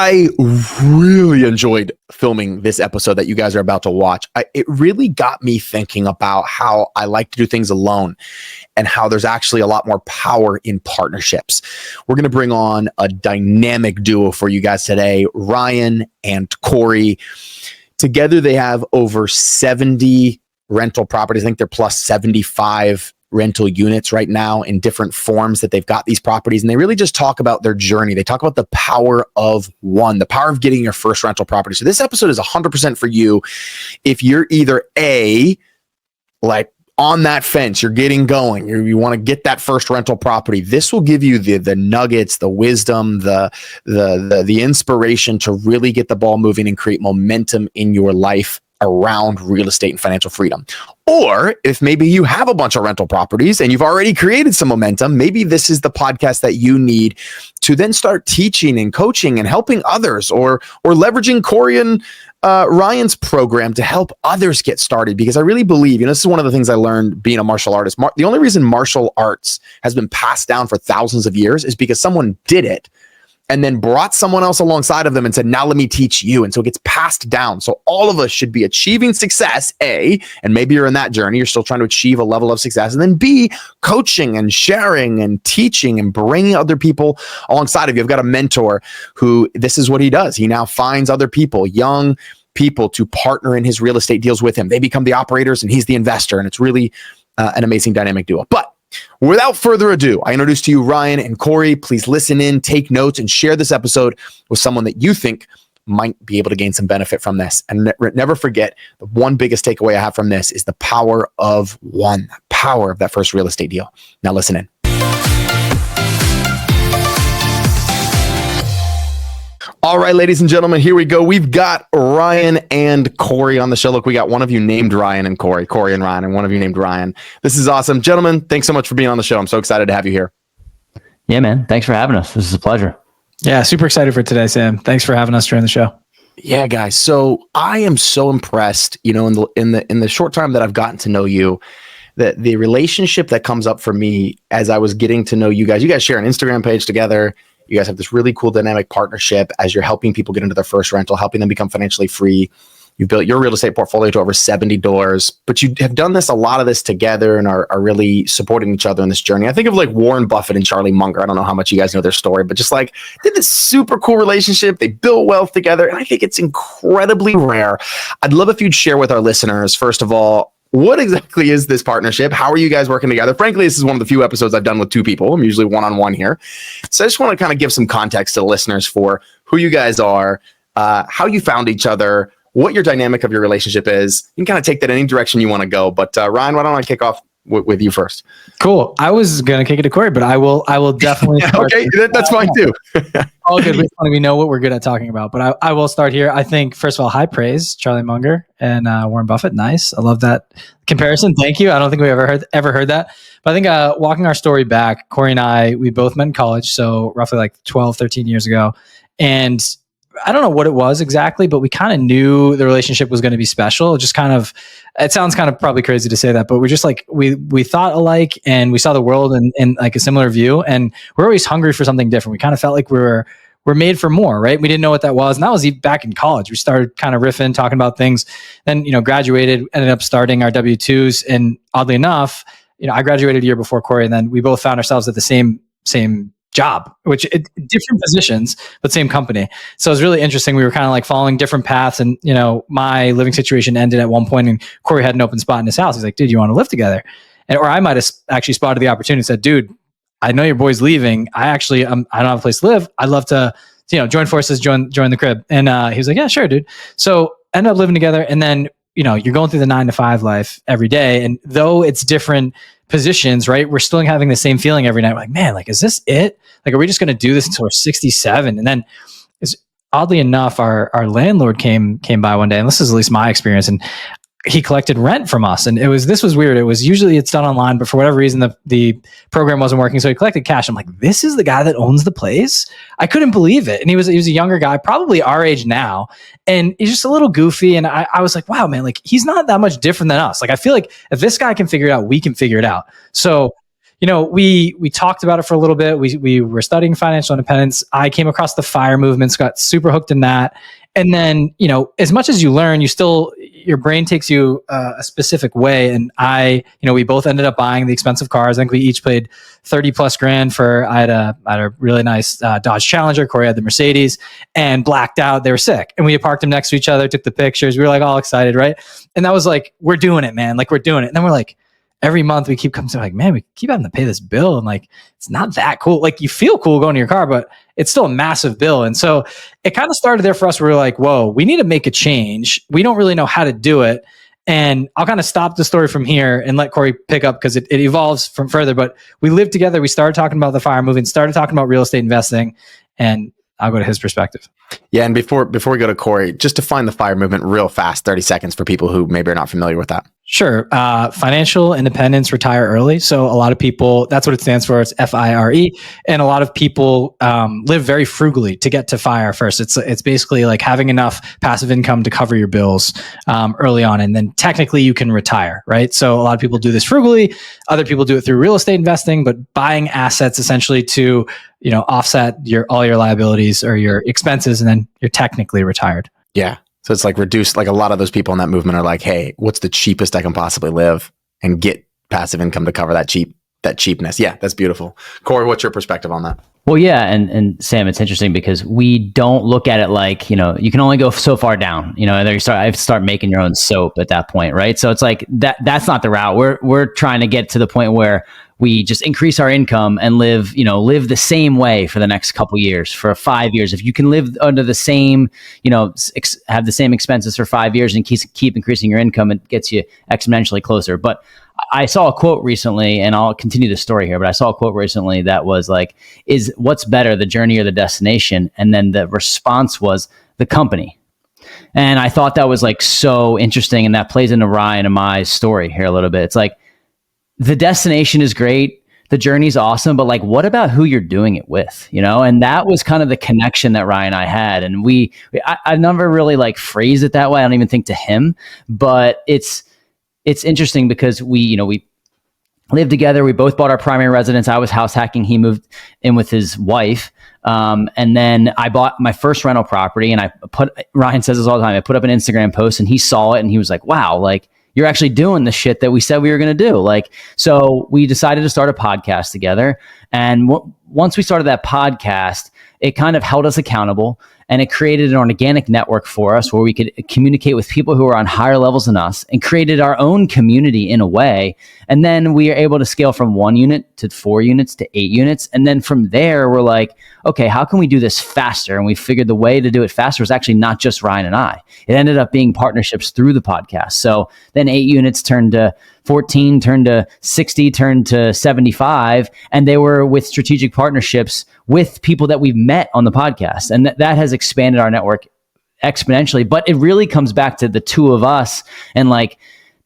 I really enjoyed filming this episode that you guys are about to watch. It really got me thinking about how I like to do things alone and how there's actually a lot more power in partnerships. We're going to bring on a dynamic duo for you guys today, Ryan and Cory. Together, they have over 70 rental properties. I think they're plus 75 rental units right now in different forms that they've got these properties. And they really just talk about their journey. They talk about the power of one, the power of getting your first rental property. So this episode is 100% for you. If you're either like on that fence, you're getting going, you want to get that first rental property, this will give you the nuggets, the wisdom, the inspiration to really get the ball moving and create momentum in your life around real estate and financial freedom. Or if maybe you have a bunch of rental properties and you've already created some momentum, maybe this is the podcast that you need to then start teaching and coaching and helping others, or leveraging Cory and Ryan's program to help others get started. Because I really believe, this is one of the things I learned being a martial artist. The only reason martial arts has been passed down for thousands of years is because someone did it and then brought someone else alongside of them and said, now let me teach you. And so it gets passed down. So all of us should be achieving success, A, and maybe you're in that journey, you're still trying to achieve a level of success, and then B, coaching and sharing and teaching and bringing other people alongside of you. I've got a mentor who, this is what he does. He now finds other people, young people, to partner in his real estate deals with him. They become the operators and he's the investor. And it's really an amazing dynamic duo. But without further ado, I introduce to you Ryan and Cory. Please listen in, take notes, and share this episode with someone that you think might be able to gain some benefit from this. And never forget, the one biggest takeaway I have from this is the power of one, the power of that first real estate deal. Now listen in. All right, ladies and gentlemen, here we go. We've got Ryan and Cory on the show. Look, we got one of you named Ryan and Cory and Ryan, and one of you named Ryan. This is awesome. Gentlemen, thanks so much for being on the show. I'm so excited to have you here. Yeah, man. Thanks for having us. This is a pleasure. Yeah, super excited for today, Sam. Thanks for having us during the show. Yeah, guys. So I am so impressed, in the short time that I've gotten to know you, that the relationship that comes up for me as I was getting to know you guys share an Instagram page together. You guys have this really cool dynamic partnership as you're helping people get into their first rental, helping them become financially free. You've built your real estate portfolio to over 70 doors, but you have done a lot of this together and are really supporting each other in this journey. I think of like Warren Buffett and Charlie Munger. I don't know how much you guys know their story, but just like they had this super cool relationship. They built wealth together. And I think it's incredibly rare. I'd love if you'd share with our listeners, first of all, what exactly is this partnership? How are you guys working together? Frankly, this is one of the few episodes I've done with two people. I'm usually one-on-one here. So I just want to kind of give some context to the listeners for who you guys are, how you found each other, what your dynamic of your relationship is. You can kind of take that in any direction you want to go. But Ryan, why don't I kick off with you first? Cool. I was going to kick it to Cory, but I will definitely. Okay, that's fine too. All good. We know what we're good at talking about, but I will start here. I think, first of all, high praise, Charlie Munger and Warren Buffett. Nice. I love that comparison. Thank you. I don't think we ever heard that. But I think walking our story back, Cory and I, we both met in college. So roughly like 12, 13 years ago. And I don't know what it was exactly, but we kind of knew the relationship was going to be special. Just kind of, it sounds kind of probably crazy to say that, but we're just like, we thought alike and we saw the world in like a similar view, and we're always hungry for something different. We kind of felt like we're made for more, right? We didn't know what that was. And that was back in college. We started kind of riffing, talking about things, then, graduated, ended up starting our W-2s. And oddly enough, I graduated a year before Cory, and then we both found ourselves at the same job, different positions, but same company. So it was really interesting. We were kind of like following different paths, and my living situation ended at one point, and Cory had an open spot in his house. He's like, dude, you want to live together? Or I might have actually spotted the opportunity and said, dude, I know your boy's leaving. I don't have a place to live. I'd love to, join forces, join the crib. And he was like, yeah, sure, dude. So ended up living together. And then, you're going through the 9-to-5 life every day. And though it's different positions, right, we're still having the same feeling every night. We're like, man, like, is this it? Like, are we just going to do this until we're 67? And then oddly enough, our landlord came by one day, and this is at least my experience, and he collected rent from us. And this was weird. It was usually it's done online, but for whatever reason, the program wasn't working. So he collected cash. I'm like, this is the guy that owns the place. I couldn't believe it. And he was a younger guy, probably our age now. And he's just a little goofy. And I was like, wow, man, like he's not that much different than us. Like, I feel like if this guy can figure it out, we can figure it out. So we talked about it for a little bit. We were studying financial independence. I came across the FIRE movements, got super hooked in that. And then, as much as you learn, your brain takes you a specific way. And we both ended up buying the expensive cars. I think we each paid 30 plus grand I had a really nice Dodge Challenger. Cory had the Mercedes, and blacked out. They were sick. And we parked them next to each other, took the pictures. We were like all excited, right? And that was like, we're doing it, man. Like, we're doing it. And then we're like, every month we keep coming to like, man, we keep having to pay this bill. And like, it's not that cool. Like, you feel cool going to your car, but it's still a massive bill. And so it kind of started there for us. We were like, whoa, we need to make a change. We don't really know how to do it. And I'll kind of stop the story from here and let Cory pick up, because it evolves from further. But we lived together. We started talking about the FIRE movement, started talking about real estate investing, and I'll go to his perspective. Yeah. And before we go to Cory, just define the FIRE movement real fast, 30 seconds for people who maybe are not familiar with that. Sure. Financial independence, retire early. So a lot of people, that's what it stands for. It's FIRE. And a lot of people live very frugally to get to FIRE first. It's basically like having enough passive income to cover your bills early on. And then technically you can retire, right? So a lot of people do this frugally. Other people do it through real estate investing, but buying assets essentially to, offset all your liabilities or your expenses, and then you're technically retired. Yeah. So it's like reduced, like a lot of those people in that movement are like, hey, what's the cheapest I can possibly live and get passive income to cover that cheapness. Yeah, that's beautiful. Cory, what's your perspective on that? Well, yeah. And Sam, it's interesting because we don't look at it like, you can only go so far down, and then I have to start making your own soap at that point. Right. So it's like that's not the route. We're trying to get to the point where we just increase our income and live the same way for the next couple years, for 5 years. If you can live under the same, have the same expenses for 5 years and keep increasing your income, it gets you exponentially closer. But I saw a quote recently, and I'll continue the story here, but I saw a quote recently that was like, is what's better, the journey or the destination? And then the response was the company. And I thought that was like so interesting. And that plays into Ryan and my story here a little bit. It's like, the destination is great. The journey's awesome, but like, what about who you're doing it with, And that was kind of the connection that Ryan and I had. And I never really like phrased it that way. I don't even think to him, but it's interesting because we lived together. We both bought our primary residence. I was house hacking. He moved in with his wife. And then I bought my first rental property, and Ryan says this all the time. I put up an Instagram post and he saw it and he was like, wow, like, you're actually doing the shit that we said we were going to do. Like, so we decided to start a podcast together. And once we started that podcast, it kind of held us accountable, and it created an organic network for us where we could communicate with people who are on higher levels than us, and created our own community in a way. And then we are able to scale from 1 unit to 4 units to 8 units. And then from there, we're like, okay, how can we do this faster? And we figured the way to do it faster was actually not just Ryan and I. It ended up being partnerships through the podcast. So then 8 units turned to 14, turned to 60, turned to 75. And they were with strategic partnerships with people that we've met on the podcast. And that has expanded our network exponentially. But it really comes back to the two of us, and like,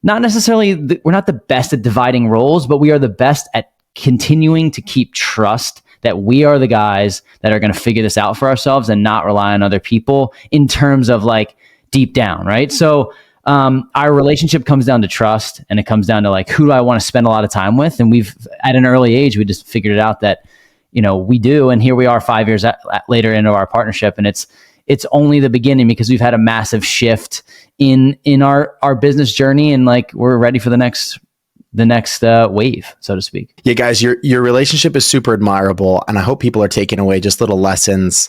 not necessarily, we're not the best at dividing roles, but we are the best at continuing to keep trust that we are the guys that are going to figure this out for ourselves and not rely on other people in terms of like deep down. Right. So our relationship comes down to trust, and it comes down to like, who do I want to spend a lot of time with? And we've, at an early age, we just figured it out that, we do. And here we are 5 years later into our partnership. And it's only the beginning, because we've had a massive shift in our business journey, and like, we're ready for the next wave, so to speak. Yeah, guys, your relationship is super admirable, and I hope people are taking away just little lessons.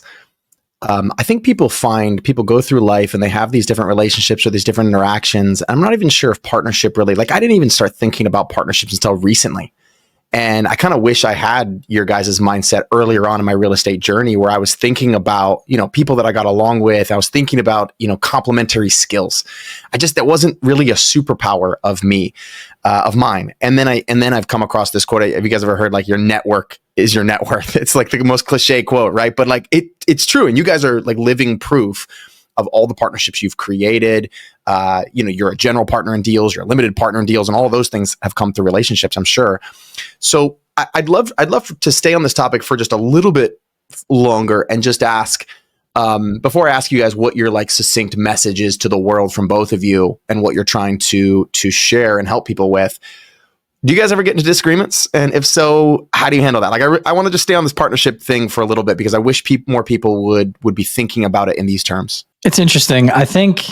I think people go through life and they have these different relationships or these different interactions. I'm not even sure if partnership really, like, I didn't even start thinking about partnerships until recently. And I kind of wish I had your guys' mindset earlier on in my real estate journey, where I was thinking about, people that I got along with. I was thinking about, complementary skills. That wasn't really a superpower of mine. And then I've come across this quote. Have you guys ever heard, like, your network is your net worth? It's like the most cliche quote, right? But like, it's true. And you guys are like living proof of all the partnerships you've created. You're a general partner in deals, you're a limited partner in deals, and all of those things have come through relationships, I'm sure. So I'd love to stay on this topic for just a little bit longer and just ask, before I ask you guys what your like succinct message is to the world from both of you and what you're trying to share and help people with, Do you guys ever get into disagreements? And if so, how do you handle that? Like, I want to just stay on this partnership thing for a little bit because I wish more people would be thinking about it in these terms. It's interesting. I think,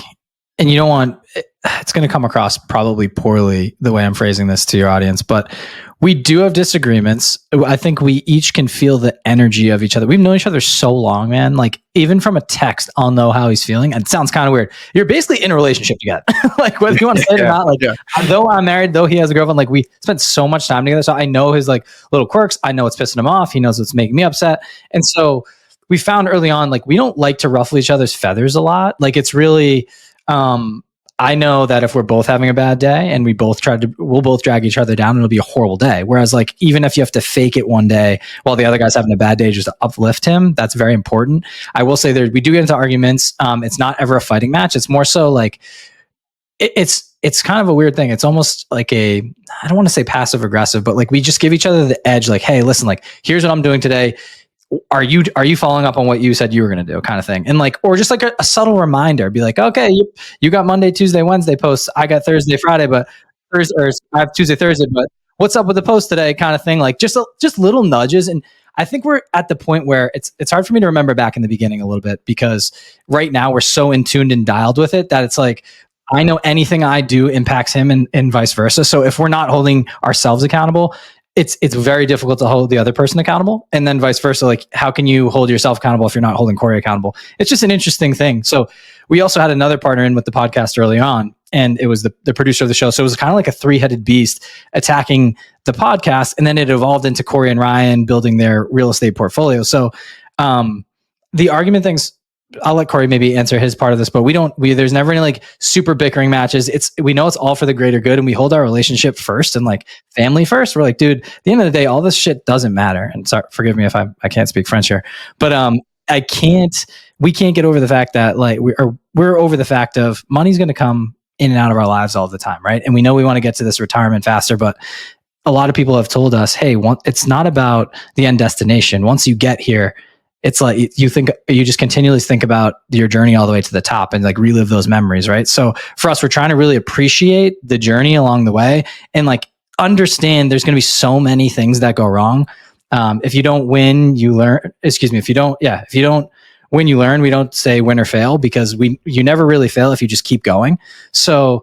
and you don't want, it's going to come across probably poorly the way I'm phrasing this to your audience, but we do have disagreements. I think we each can feel the energy of each other. We've known each other so long, man. Like, even from a text, I'll know how he's feeling. And it sounds kind of weird. You're basically in a relationship together. Like, whether you want to say it or not, like, though I'm married, though he has a girlfriend, like, we spent so much time together. So I know his like little quirks. I know what's pissing him off. He knows what's making me upset. And so we found early on, like, we don't like to ruffle each other's feathers a lot. Like, it's really, I know that if we're both having a bad day and we'll both drag each other down, and it'll be a horrible day. Whereas, like, even if you have to fake it one day while the other guy's having a bad day, just to uplift him, that's very important. I will say we do get into arguments. It's not ever a fighting match. It's more so like, it's kind of a weird thing. It's almost like I don't want to say passive aggressive, but like, we just give each other the edge. Like, hey, listen, like, here's what I'm doing today. Are you following up on what you said you were going to do, kind of thing? And like, or just like a subtle reminder, be like, okay, you got Monday, Tuesday, Wednesday posts. I got Thursday, Friday, but I have Tuesday, Thursday, but what's up with the post today, kind of thing. Like, just little nudges. And I think we're at the point where it's hard for me to remember back in the beginning a little bit, because right now we're so in tuned and dialed with it that it's like, I know anything I do impacts him and vice versa. So if we're not holding ourselves accountable, it's very difficult to hold the other person accountable, and then vice versa. Like, how can you hold yourself accountable if you're not holding Cory accountable? It's just an interesting thing. So we also had another partner in with the podcast early on, and it was the producer of the show. So it was kind of like a three-headed beast attacking the podcast, and then it evolved into Cory and Ryan building their real estate portfolio. So the argument things, I'll let Cory maybe answer his part of this, but there's never any like super bickering matches. We know it's all for the greater good, and we hold our relationship first and like family first. We're like, dude, at the end of the day, all this shit doesn't matter. And sorry, forgive me if I can't speak French here, but we can't get over the fact that like we're over the fact of money's going to come in and out of our lives all the time. Right. And we know we want to get to this retirement faster, but a lot of people have told us, hey, it's not about the end destination. Once you get here, it's like you just continually think about your journey all the way to the top and like relive those memories, right? So for us, we're trying to really appreciate the journey along the way and like understand there's going to be so many things that go wrong. If you don't win, you learn. Excuse me. If you don't win, you learn. We don't say win or fail, because you never really fail if you just keep going. So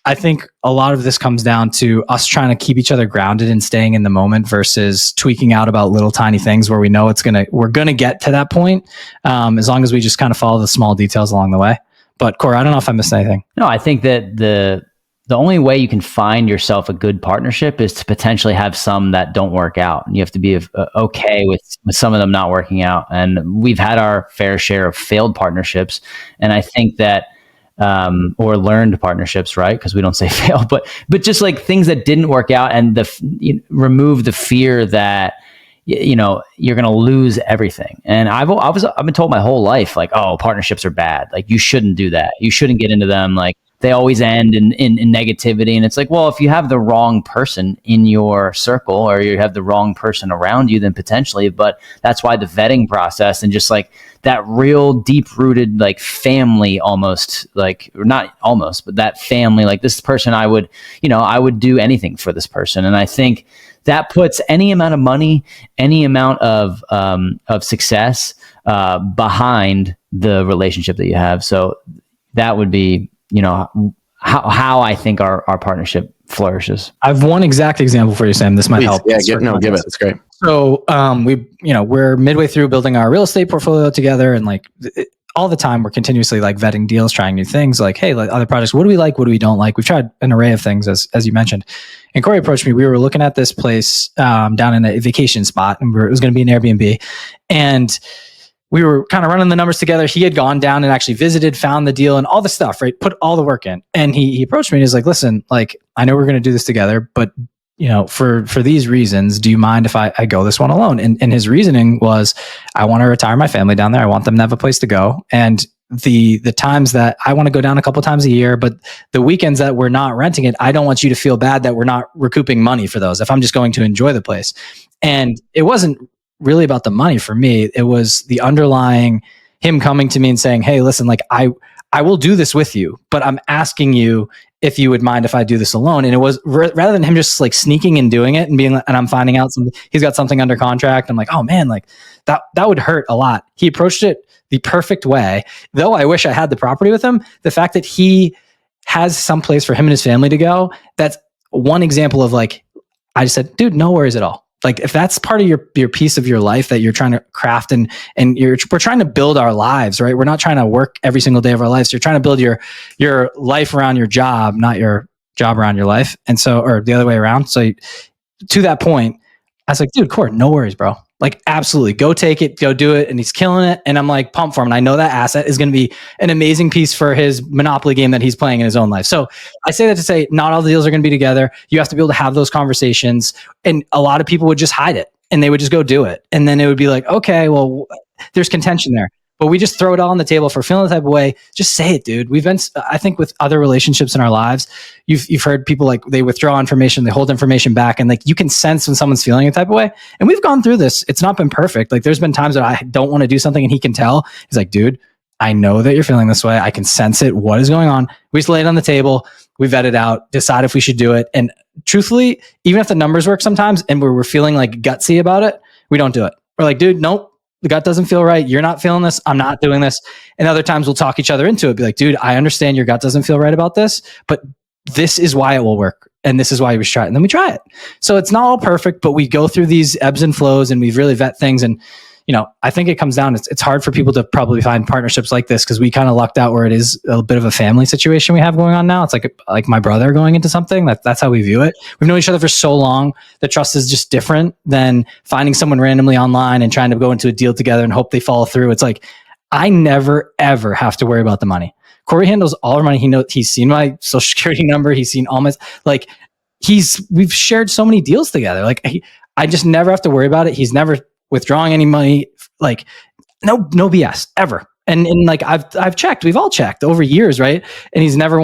I think a lot of this comes down to us trying to keep each other grounded and staying in the moment versus tweaking out about little tiny things where we know we're gonna get to that point, as long as we just kind of follow the small details along the way. But Cory, I don't know if I missed anything. No, I think that the only way you can find yourself a good partnership is to potentially have some that don't work out. You have to be okay with some of them not working out. And we've had our fair share of failed partnerships. And I think that or learned partnerships, right? Because we don't say fail, but just like things that didn't work out, and remove the fear that you're going to lose everything. And I've been told my whole life, like, oh, partnerships are bad. Like, you shouldn't do that. You shouldn't get into them. Like, they always end in negativity. And it's like, well, if you have the wrong person in your circle, or you have the wrong person around you, then potentially. But that's why the vetting process and just like that real deep rooted like family, almost like, or not almost, but that family, like this person, I would do anything for this person. And I think that puts any amount of money, any amount of success behind the relationship that you have. So that would be, how I think our partnership flourishes. I have one exact example for you, Sam. This might help. Yeah, give it. It's great. So we're midway through building our real estate portfolio together, and like all the time we're continuously like vetting deals, trying new things. Like, hey, like other projects, what do we like? What do we don't like? We've tried an array of things, as you mentioned. And Cory approached me. We were looking at this place down in a vacation spot, and it was going to be an Airbnb, and we were kind of running the numbers together. He had gone down and actually visited, found the deal and all the stuff, right? Put all the work in. And he approached me and he's like, listen, like, I know we're going to do this together, but for these reasons, do you mind if I go this one alone? And his reasoning was, I want to retire my family down there. I want them to have a place to go. And the times that I want to go down a couple times a year, but the weekends that we're not renting it, I don't want you to feel bad that we're not recouping money for those if I'm just going to enjoy the place. And it wasn't really about the money for me. It was the underlying him coming to me and saying, hey, listen, like I I will do this with you, but I'm asking you if you would mind if I do this alone. And it was rather than him just like sneaking and doing it and being, and I'm finding out he's got something under contract. I'm like, oh man, like that would hurt a lot. He approached it the perfect way. Though I wish I had the property with him, the fact that he has some place for him and his family to go, that's one example of like, I just said, dude, no worries at all. Like if that's part of your piece of your life that you're trying to craft and we're trying to build our lives, right? We're not trying to work every single day of our lives. You're trying to build your life around your job, not your job around your life. And so, or the other way around. So to that point, I was like, dude, Court, no worries, bro. Like absolutely go take it, go do it. And he's killing it. And I'm like pumped for him. And I know that asset is going to be an amazing piece for his Monopoly game that he's playing in his own life. So I say that to say not all the deals are going to be together. You have to be able to have those conversations. And a lot of people would just hide it and they would just go do it. And then it would be like, okay, well, there's contention there. But we just throw it all on the table. If we're feeling the type of way, just say it, dude. We've been, I think with other relationships in our lives, you've heard people like they withdraw information, they hold information back, and like you can sense when someone's feeling a type of way. And we've gone through this. It's not been perfect. Like there's been times that I don't want to do something and he can tell. He's like, dude, I know that you're feeling this way. I can sense it. What is going on? We just lay it on the table. We vet it out, decide if we should do it. And truthfully, even if the numbers work sometimes and we're feeling like gutsy about it, we don't do it. We're like, dude, nope. The gut doesn't feel right. You're not feeling this. I'm not doing this. And other times we'll talk each other into it. Be like, dude, I understand your gut doesn't feel right about this, but this is why it will work. And this is why we should try it. And then we try it. So it's not all perfect, but we go through these ebbs and flows and we really vet things. And, you know, I think it comes down, it's hard for people to probably find partnerships like this because we kind of lucked out where it is a bit of a family situation we have going on now. It's like my brother going into something. That's how we view it. We've known each other for so long. The trust is just different than finding someone randomly online and trying to go into a deal together and hope they follow through. It's like, I never, ever have to worry about the money. Cory handles all our money. He's seen my social security number. He's seen all my, like we've shared so many deals together. Like I just never have to worry about it. He's never withdrawing any money, like no BS ever. And like I've checked, we've all checked over years, right? And we've never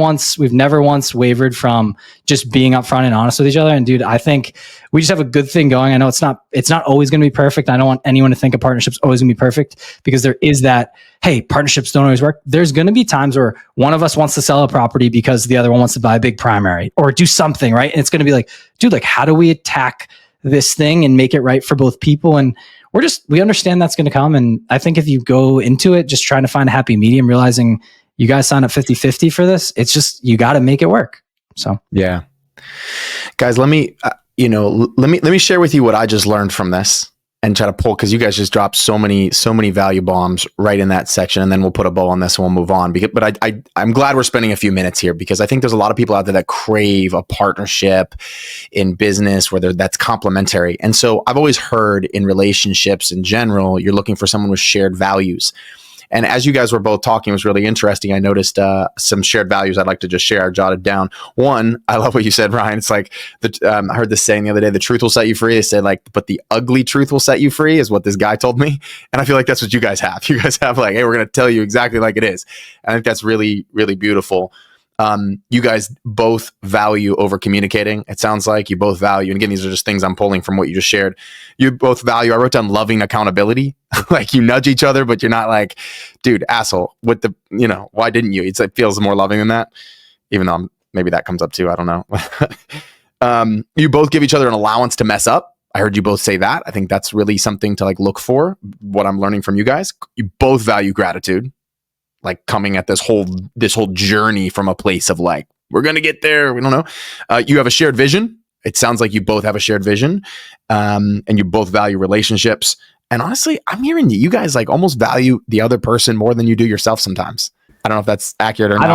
once wavered from just being upfront and honest with each other. And dude, I think we just have a good thing going. I know it's not always going to be perfect. I don't want anyone to think a partnership's always going to be perfect because there is that, hey, partnerships don't always work. There's going to be times where one of us wants to sell a property because the other one wants to buy a big primary or do something, right? And it's going to be like, dude, like how do we attack this thing and make it right for both people? And we understand that's going to come. And I think if you go into it, just trying to find a happy medium, realizing you guys signed up 50-50 for this, it's just, you got to make it work. So, yeah, guys, let me share with you what I just learned from this and try to pull, because you guys just dropped so many value bombs right in that section, and then we'll put a bow on this and we'll move on. But I'm glad we're spending a few minutes here because I think there's a lot of people out there that crave a partnership in business where that's complementary. And so I've always heard in relationships in general, you're looking for someone with shared values. And as you guys were both talking, it was really interesting. I noticed some shared values I'd like to just share. I jotted down. One, I love what you said, Ryan. It's like, I heard this saying the other day, the truth will set you free. They said like, but the ugly truth will set you free is what this guy told me. And I feel like that's what you guys have. You guys have like, hey, we're going to tell you exactly like it is. I think that's really, really beautiful. You guys both value over communicating. It sounds like you both value, and again, these are just things I'm pulling from what you just shared. You both value, I wrote down loving accountability. Like you nudge each other, but you're not like, dude, asshole, with the, why didn't you? It feels more loving than that, even though maybe that comes up too. I don't know. You both give each other an allowance to mess up. I heard you both say that. I think that's really something to like look for, what I'm learning from you guys. You both value gratitude. Like coming at this whole journey from a place of like, we're going to get there. We don't know. You have a shared vision. It sounds like you both have a shared vision, and you both value relationships. And honestly, I'm hearing you guys like almost value the other person more than you do yourself sometimes. I don't know if that's accurate or not. I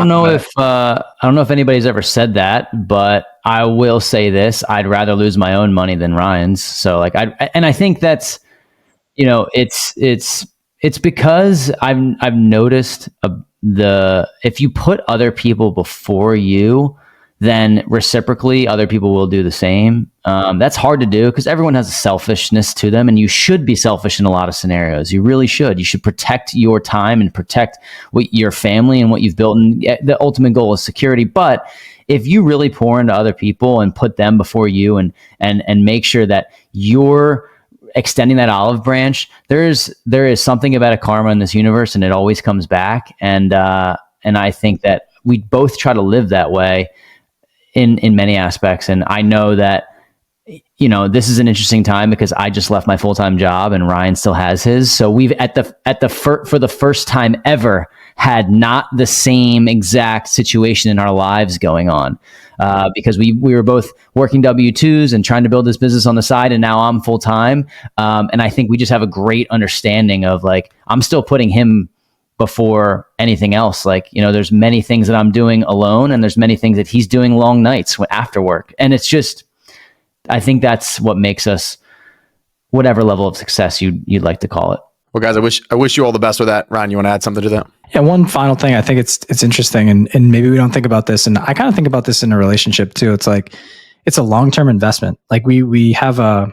don't know if anybody's ever said that, but I will say this: I'd rather lose my own money than Ryan's. So like, I think that's, it's because I've noticed if you put other people before you, then reciprocally other people will do the same. That's hard to do because everyone has a selfishness to them, and you should be selfish in a lot of scenarios. You really should. You should protect your time and protect your family and what you've built. And the ultimate goal is security. But if you really pour into other people and put them before you and make sure that you're extending that olive branch, there is something about a karma in this universe, and it always comes back. And And I think that we both try to live that way in many aspects. And I know that, this is an interesting time because I just left my full-time job and Ryan still has his. So we've for the first time ever had not the same exact situation in our lives going on, because we were both working W-2s and trying to build this business on the side. And now I'm full-time. And I think we just have a great understanding of I'm still putting him before anything else. There's many things that I'm doing alone and there's many things that he's doing long nights after work. And it's just, I think that's what makes us whatever level of success you'd like to call it. Well, guys, I wish you all the best with that. Ryan, you want to add something to that? Yeah, one final thing. I think it's interesting, and maybe we don't think about this, and I kind of think about this in a relationship too. It's it's a long-term investment. We have a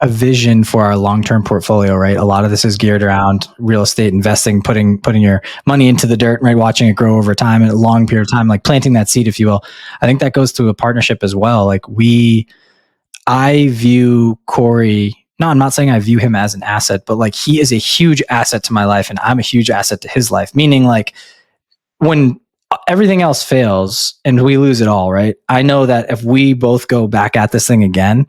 vision for our long-term portfolio, right? A lot of this is geared around real estate investing, putting your money into the dirt, right? Watching it grow over time in a long period of time, planting that seed, if you will. I think that goes to a partnership as well. I view Cory, no, I'm not saying I view him as an asset, but he is a huge asset to my life and I'm a huge asset to his life. Meaning when everything else fails and we lose it all, right? I know that if we both go back at this thing again,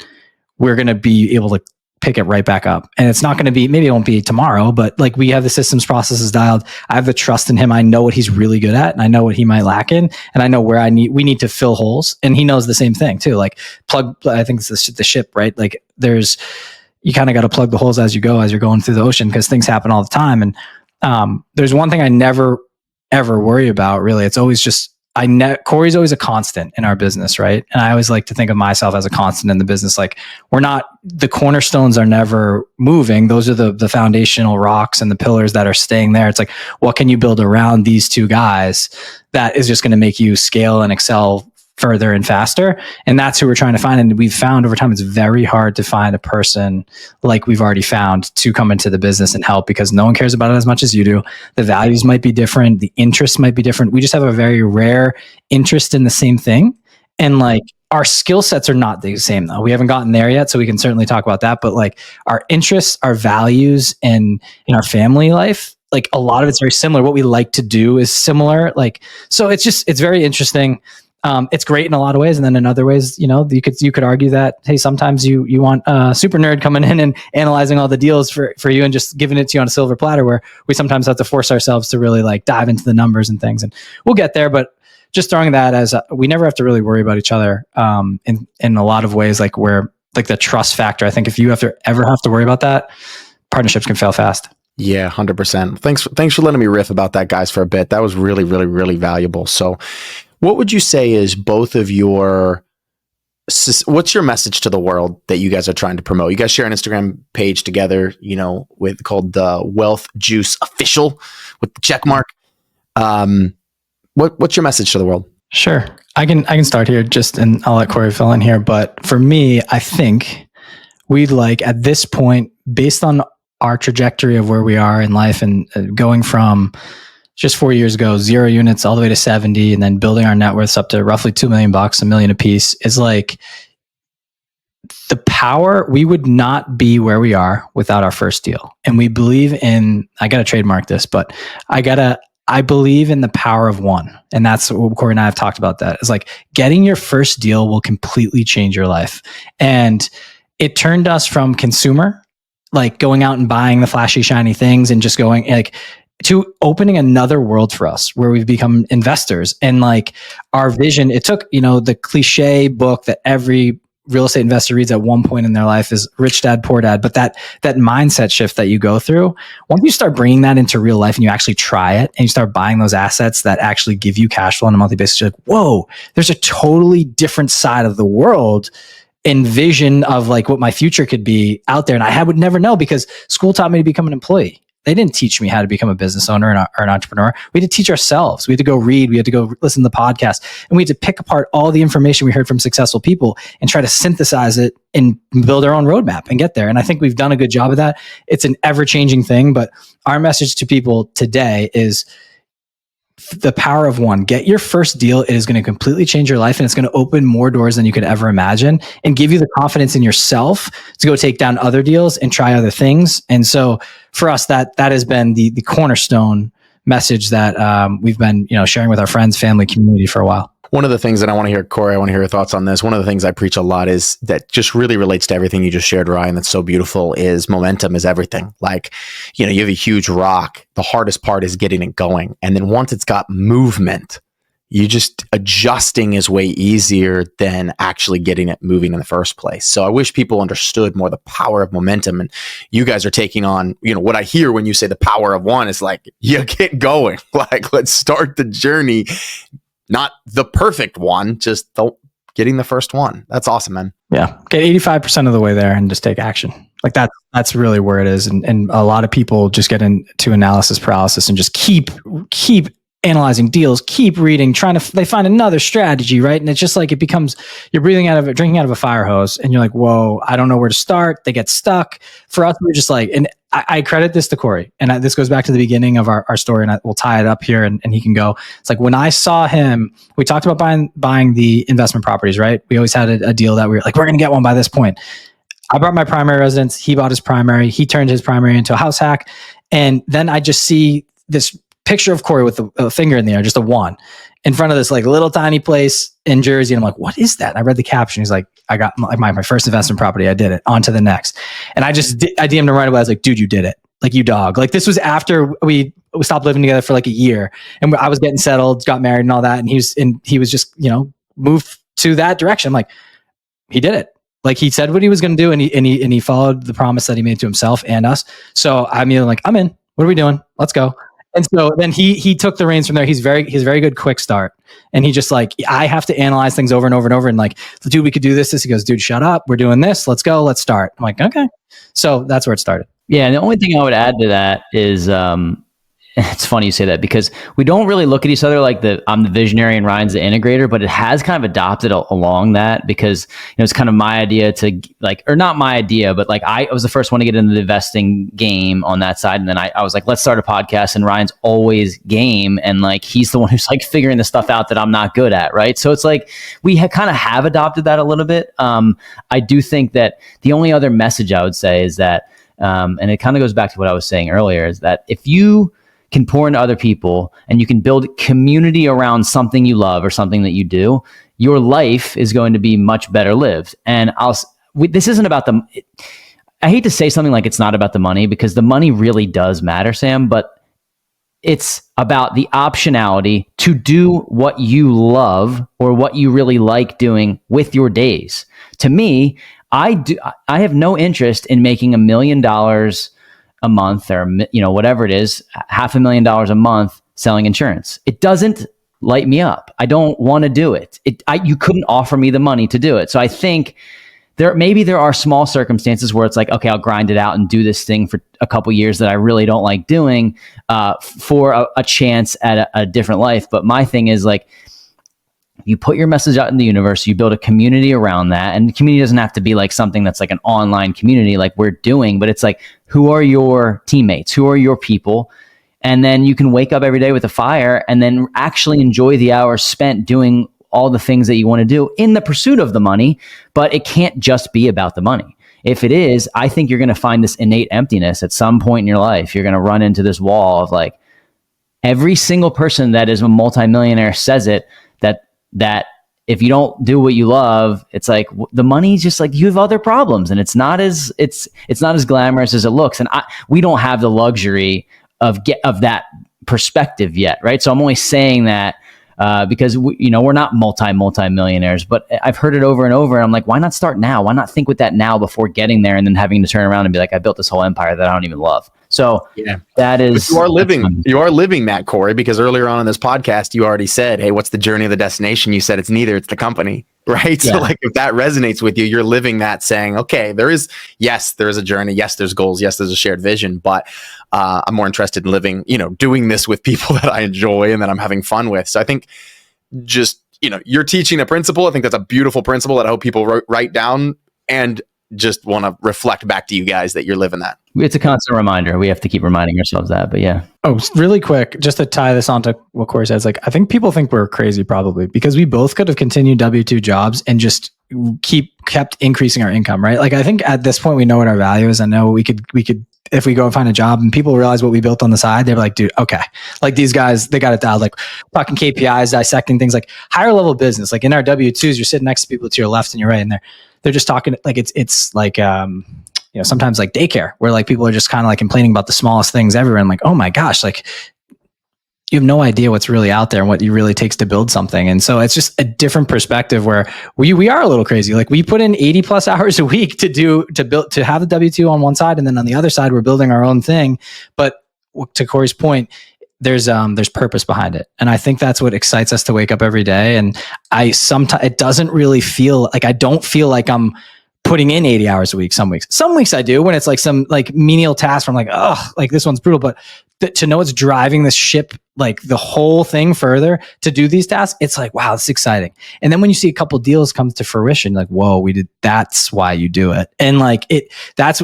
we're going to be able to pick it right back up. And it's not going to be, maybe it won't be tomorrow, but we have the systems processes dialed. I have the trust in him. I know what he's really good at and I know what he might lack in. And I know where we need to fill holes. And he knows the same thing too. I think it's the ship, right? You kind of got to plug the holes as you go, as you're going through the ocean, because things happen all the time. And there's one thing I never, ever worry about really. It's always just, Cory's always a constant in our business, right? And I always like to think of myself as a constant in the business. The cornerstones are never moving. Those are the foundational rocks and the pillars that are staying there. It's what can you build around these two guys that is just going to make you scale and excel further and faster? And that's who we're trying to find. And we've found over time, it's very hard to find a person like we've already found to come into the business and help, because no one cares about it as much as you do. The values might be different. The interests might be different. We just have a very rare interest in the same thing. And our skill sets are not the same though. We haven't gotten there yet. So we can certainly talk about that. But our interests, our values, and in our family life, a lot of it's very similar. What we like to do is similar. So it's very interesting. It's great in a lot of ways. And then in other ways, you could argue that, hey, sometimes you want a super nerd coming in and analyzing all the deals for you and just giving it to you on a silver platter, where we sometimes have to force ourselves to really dive into the numbers and things. And we'll get there, but just throwing that as we never have to really worry about each other in a lot of ways, where the trust factor. I think if you ever have to worry about that, partnerships can fail fast. Yeah, 100%. Thanks for letting me riff about that, guys, for a bit. That was really, really, really valuable. So what would you say is what's your message to the world that you guys are trying to promote? You guys share an Instagram page together, called the Wealth Juice Official with the check mark. What's your message to the world? Sure. I can start here and I'll let Cory fill in here. But for me, I think we'd at this point, based on our trajectory of where we are in life and going from just 4 years ago, 0 units all the way to 70, and then building our net worths up to roughly $2 million, $1 million a piece, is the power. We would not be where we are without our first deal. And we believe in, I got to trademark this, but I believe in the power of one. And that's what Cory and I have talked about. That is getting your first deal will completely change your life. And it turned us from consumer, going out and buying the flashy, shiny things and just going to opening another world for us, where we've become investors. And our vision, it took, the cliche book that every real estate investor reads at one point in their life is Rich Dad, Poor Dad. But that mindset shift that you go through, once you start bringing that into real life and you actually try it and you start buying those assets that actually give you cash flow on a monthly basis, you're whoa, there's a totally different side of the world and vision of what my future could be out there. And I would never know, because school taught me to become an employee. They didn't teach me how to become a business owner or an entrepreneur. We had to teach ourselves. We had to go read. We had to go listen to the podcast. And we had to pick apart all the information we heard from successful people and try to synthesize it and build our own roadmap and get there. And I think we've done a good job of that. It's an ever-changing thing, but our message to people today is the power of one. Get your first deal. It is going to completely change your life, and it's going to open more doors than you could ever imagine and give you the confidence in yourself to go take down other deals and try other things. And so for us, that has been the cornerstone message that we've been, sharing with our friends, family, community for a while. One of the things that I want to hear, Cory, I want to hear your thoughts on this. One of the things I preach a lot is that just really relates to everything you just shared, Ryan. That's so beautiful is momentum is everything. Like, you have a huge rock. The hardest part is getting it going. And then once it's got movement, you just adjusting is way easier than actually getting it moving in the first place. So I wish people understood more the power of momentum. And you guys are taking on, what I hear when you say the power of one is like, you get going. Like, let's start the journey. Not the perfect one, just getting the first one. That's awesome, man. Yeah. Get 85% of the way there and just take action. Like that's really where it is. And a lot of people just get into analysis paralysis and just keep analyzing deals, keep reading, they find another strategy, right? And it's just like, you're drinking out of a fire hose and you're like, whoa, I don't know where to start. They get stuck. For us, we're just like, and I credit this to Cory. And this goes back to the beginning of our story, and we'll tie it up here and he can go. It's like when I saw him, we talked about buying the investment properties, right? We always had a deal that we were like, we're going to get one by this point. I bought my primary residence. He bought his primary. He turned his primary into a house hack. And then I just see this picture of Cory with a finger in the air, just a one, in front of this like little tiny place in Jersey. And I'm like, what is that? And I read the caption. He's like, I got my first investment property. I did it. On to the next. And I DM'd him right away. I was like, dude, you did it. Like, you dog. Like, this was after we stopped living together for like a year, and I was getting settled, got married and all that. And he was just, moved to that direction. I'm like, he did it. Like, he said what he was going to do, and he followed the promise that he made to himself and us. So I'm like, I'm in. What are we doing? Let's go. And so then he took the reins from there. He's very good quick start. And he just like, I have to analyze things over and over and over. And like, dude, we could do this. He goes, dude, shut up. We're doing this. Let's go. Let's start. I'm like, okay. So that's where it started. Yeah. And the only thing I would add to that is, it's funny you say that, because we don't really look at each other like I'm the visionary and Ryan's the integrator, but it has kind of adopted along that, because it's kind of my idea to or not my idea, but like I was the first one to get into the investing game on that side. And then I was like, let's start a podcast, and Ryan's always game. And like, he's the one who's like figuring the stuff out that I'm not good at. Right. So it's like, we kind of have adopted that a little bit. I do think that the only other message I would say is that, and it kind of goes back to what I was saying earlier, is that if you can pour into other people and you can build community around something you love or something that you do, your life is going to be much better lived. And this isn't about I hate to say something like it's not about the money, because the money really does matter, Sam, but it's about the optionality to do what you love or what you really like doing with your days. To me, I have no interest in making $1 million a month, or whatever it is, $500,000 a month selling insurance. It doesn't light me up. I don't want to do it. You couldn't offer me the money to do it. So I think there are small circumstances where it's like, okay, I'll grind it out and do this thing for a couple years that I really don't like doing for a chance at a different life. But my thing is like, you put your message out in the universe, you build a community around that. And the community doesn't have to be like something that's like an online community like we're doing, but it's like, who are your teammates? Who are your people? And then you can wake up every day with a fire and then actually enjoy the hours spent doing all the things that you want to do in the pursuit of the money. But it can't just be about the money. If it is, I think you're going to find this innate emptiness at some point in your life. You're going to run into this wall of like, every single person that is a multimillionaire says it, that if you don't do what you love, it's like the money's just like, you have other problems, and it's not as glamorous as it looks. And we don't have the luxury of that perspective yet, right? So I'm only saying that because we're not multi-millionaires, but I've heard it over and over. And I'm like, why not start now? Why not think with that now before getting there and then having to turn around and be like, I built this whole empire that I don't even love. So yeah, that is, but you are living that, Cory, because earlier on in this podcast, you already said, hey, what's the journey of the destination? You said it's neither, it's the company, right? Yeah. So like, if that resonates with you, you're living that, saying, okay, there is a journey. Yes, there's goals. Yes, there's a shared vision, but I'm more interested in living, doing this with people that I enjoy and that I'm having fun with. So I think just, you're teaching a principle. I think that's a beautiful principle that I hope people write down, and just want to reflect back to you guys that you're living that. It's a constant reminder. We have to keep reminding ourselves that, but yeah. Oh, really quick, just to tie this onto what Cory says, like, I think people think we're crazy probably because we both could have continued W-2 jobs and just kept increasing our income, right? Like, I think at this point we know what our value is. I know we could if we go and find a job and people realize what we built on the side, they're like, dude, okay. Like these guys, they got it dialed, like talking KPIs, dissecting things like higher level business. Like in our W-2s, you're sitting next to people to your left and your right, and they're just talking like it's like, sometimes like daycare where like people are just kind of like complaining about the smallest things everywhere. I'm like, oh my gosh, like you have no idea what's really out there and what it really takes to build something. And so it's just a different perspective where we are a little crazy. Like we put in 80 plus hours a week to have the W-2 on one side. And then on the other side, we're building our own thing. But to Cory's point, there's purpose behind it. And I think that's what excites us to wake up every day. And it doesn't really feel like, I don't feel like I'm putting in 80 hours a week. Some weeks I do when it's like some like menial task where I'm like, oh, like this one's brutal, but to know it's driving this ship, like the whole thing further to do these tasks, it's like, wow, it's exciting. And then when you see a couple deals come to fruition, like, whoa, that's why you do it. And like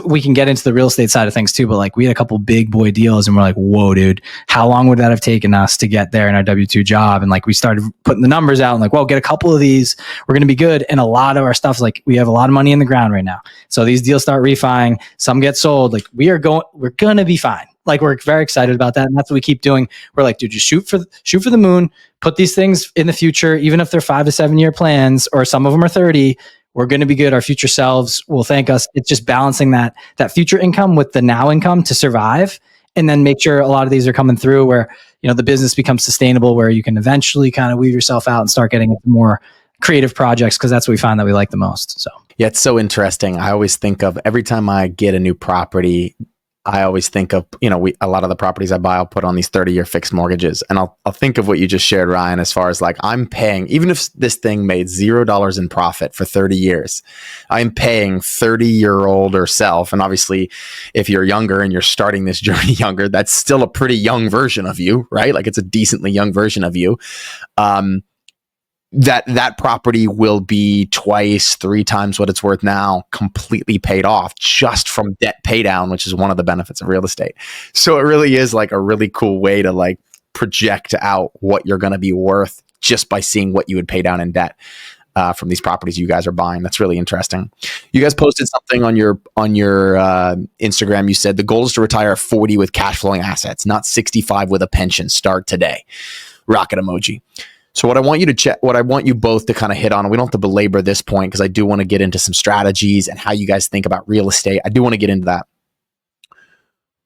we can get into the real estate side of things too, but like we had a couple big boy deals and we're like, whoa, dude, how long would that have taken us to get there in our W-2 job? And like, we started putting the numbers out and like, well, get a couple of these, we're going to be good. And a lot of our stuff's like, we have a lot of money in the ground right now. So these deals start refining, some get sold. Like we're going to be fine. Like we're very excited about that. And that's what we keep doing. We're like, dude, just shoot for the moon, put these things in the future, even if they're 5 to 7 year plans, or some of them are 30, we're going to be good. Our future selves will thank us. It's just balancing that future income with the now income to survive. And then make sure a lot of these are coming through where, the business becomes sustainable, where you can eventually kind of weave yourself out and start getting into more creative projects. Cause that's what we find that we like the most. So yeah, it's so interesting. I always think of every time I get a new property, I always think of, a lot of the properties I buy, I'll put on these 30-year fixed mortgages. And I'll think of what you just shared, Ryan, as far as like, I'm paying, even if this thing made $0 in profit for 30 years, I'm paying 30-year-old or self. And obviously, if you're younger and you're starting this journey younger, that's still a pretty young version of you, right? Like it's a decently young version of you. That property will be 2x, 3x what it's worth now, completely paid off just from debt pay down, which is one of the benefits of real estate. So it really is like a really cool way to like project out what you're going to be worth just by seeing what you would pay down in debt from these properties you guys are buying. That's really interesting. You guys posted something on your Instagram. You said the goal is to retire at 40 with cash flowing assets, not 65 with a pension. Start today. Rocket emoji. So what I want you both to kind of hit on, and we don't have to belabor this point because I do want to get into some strategies and how you guys think about real estate. I do want to get into that.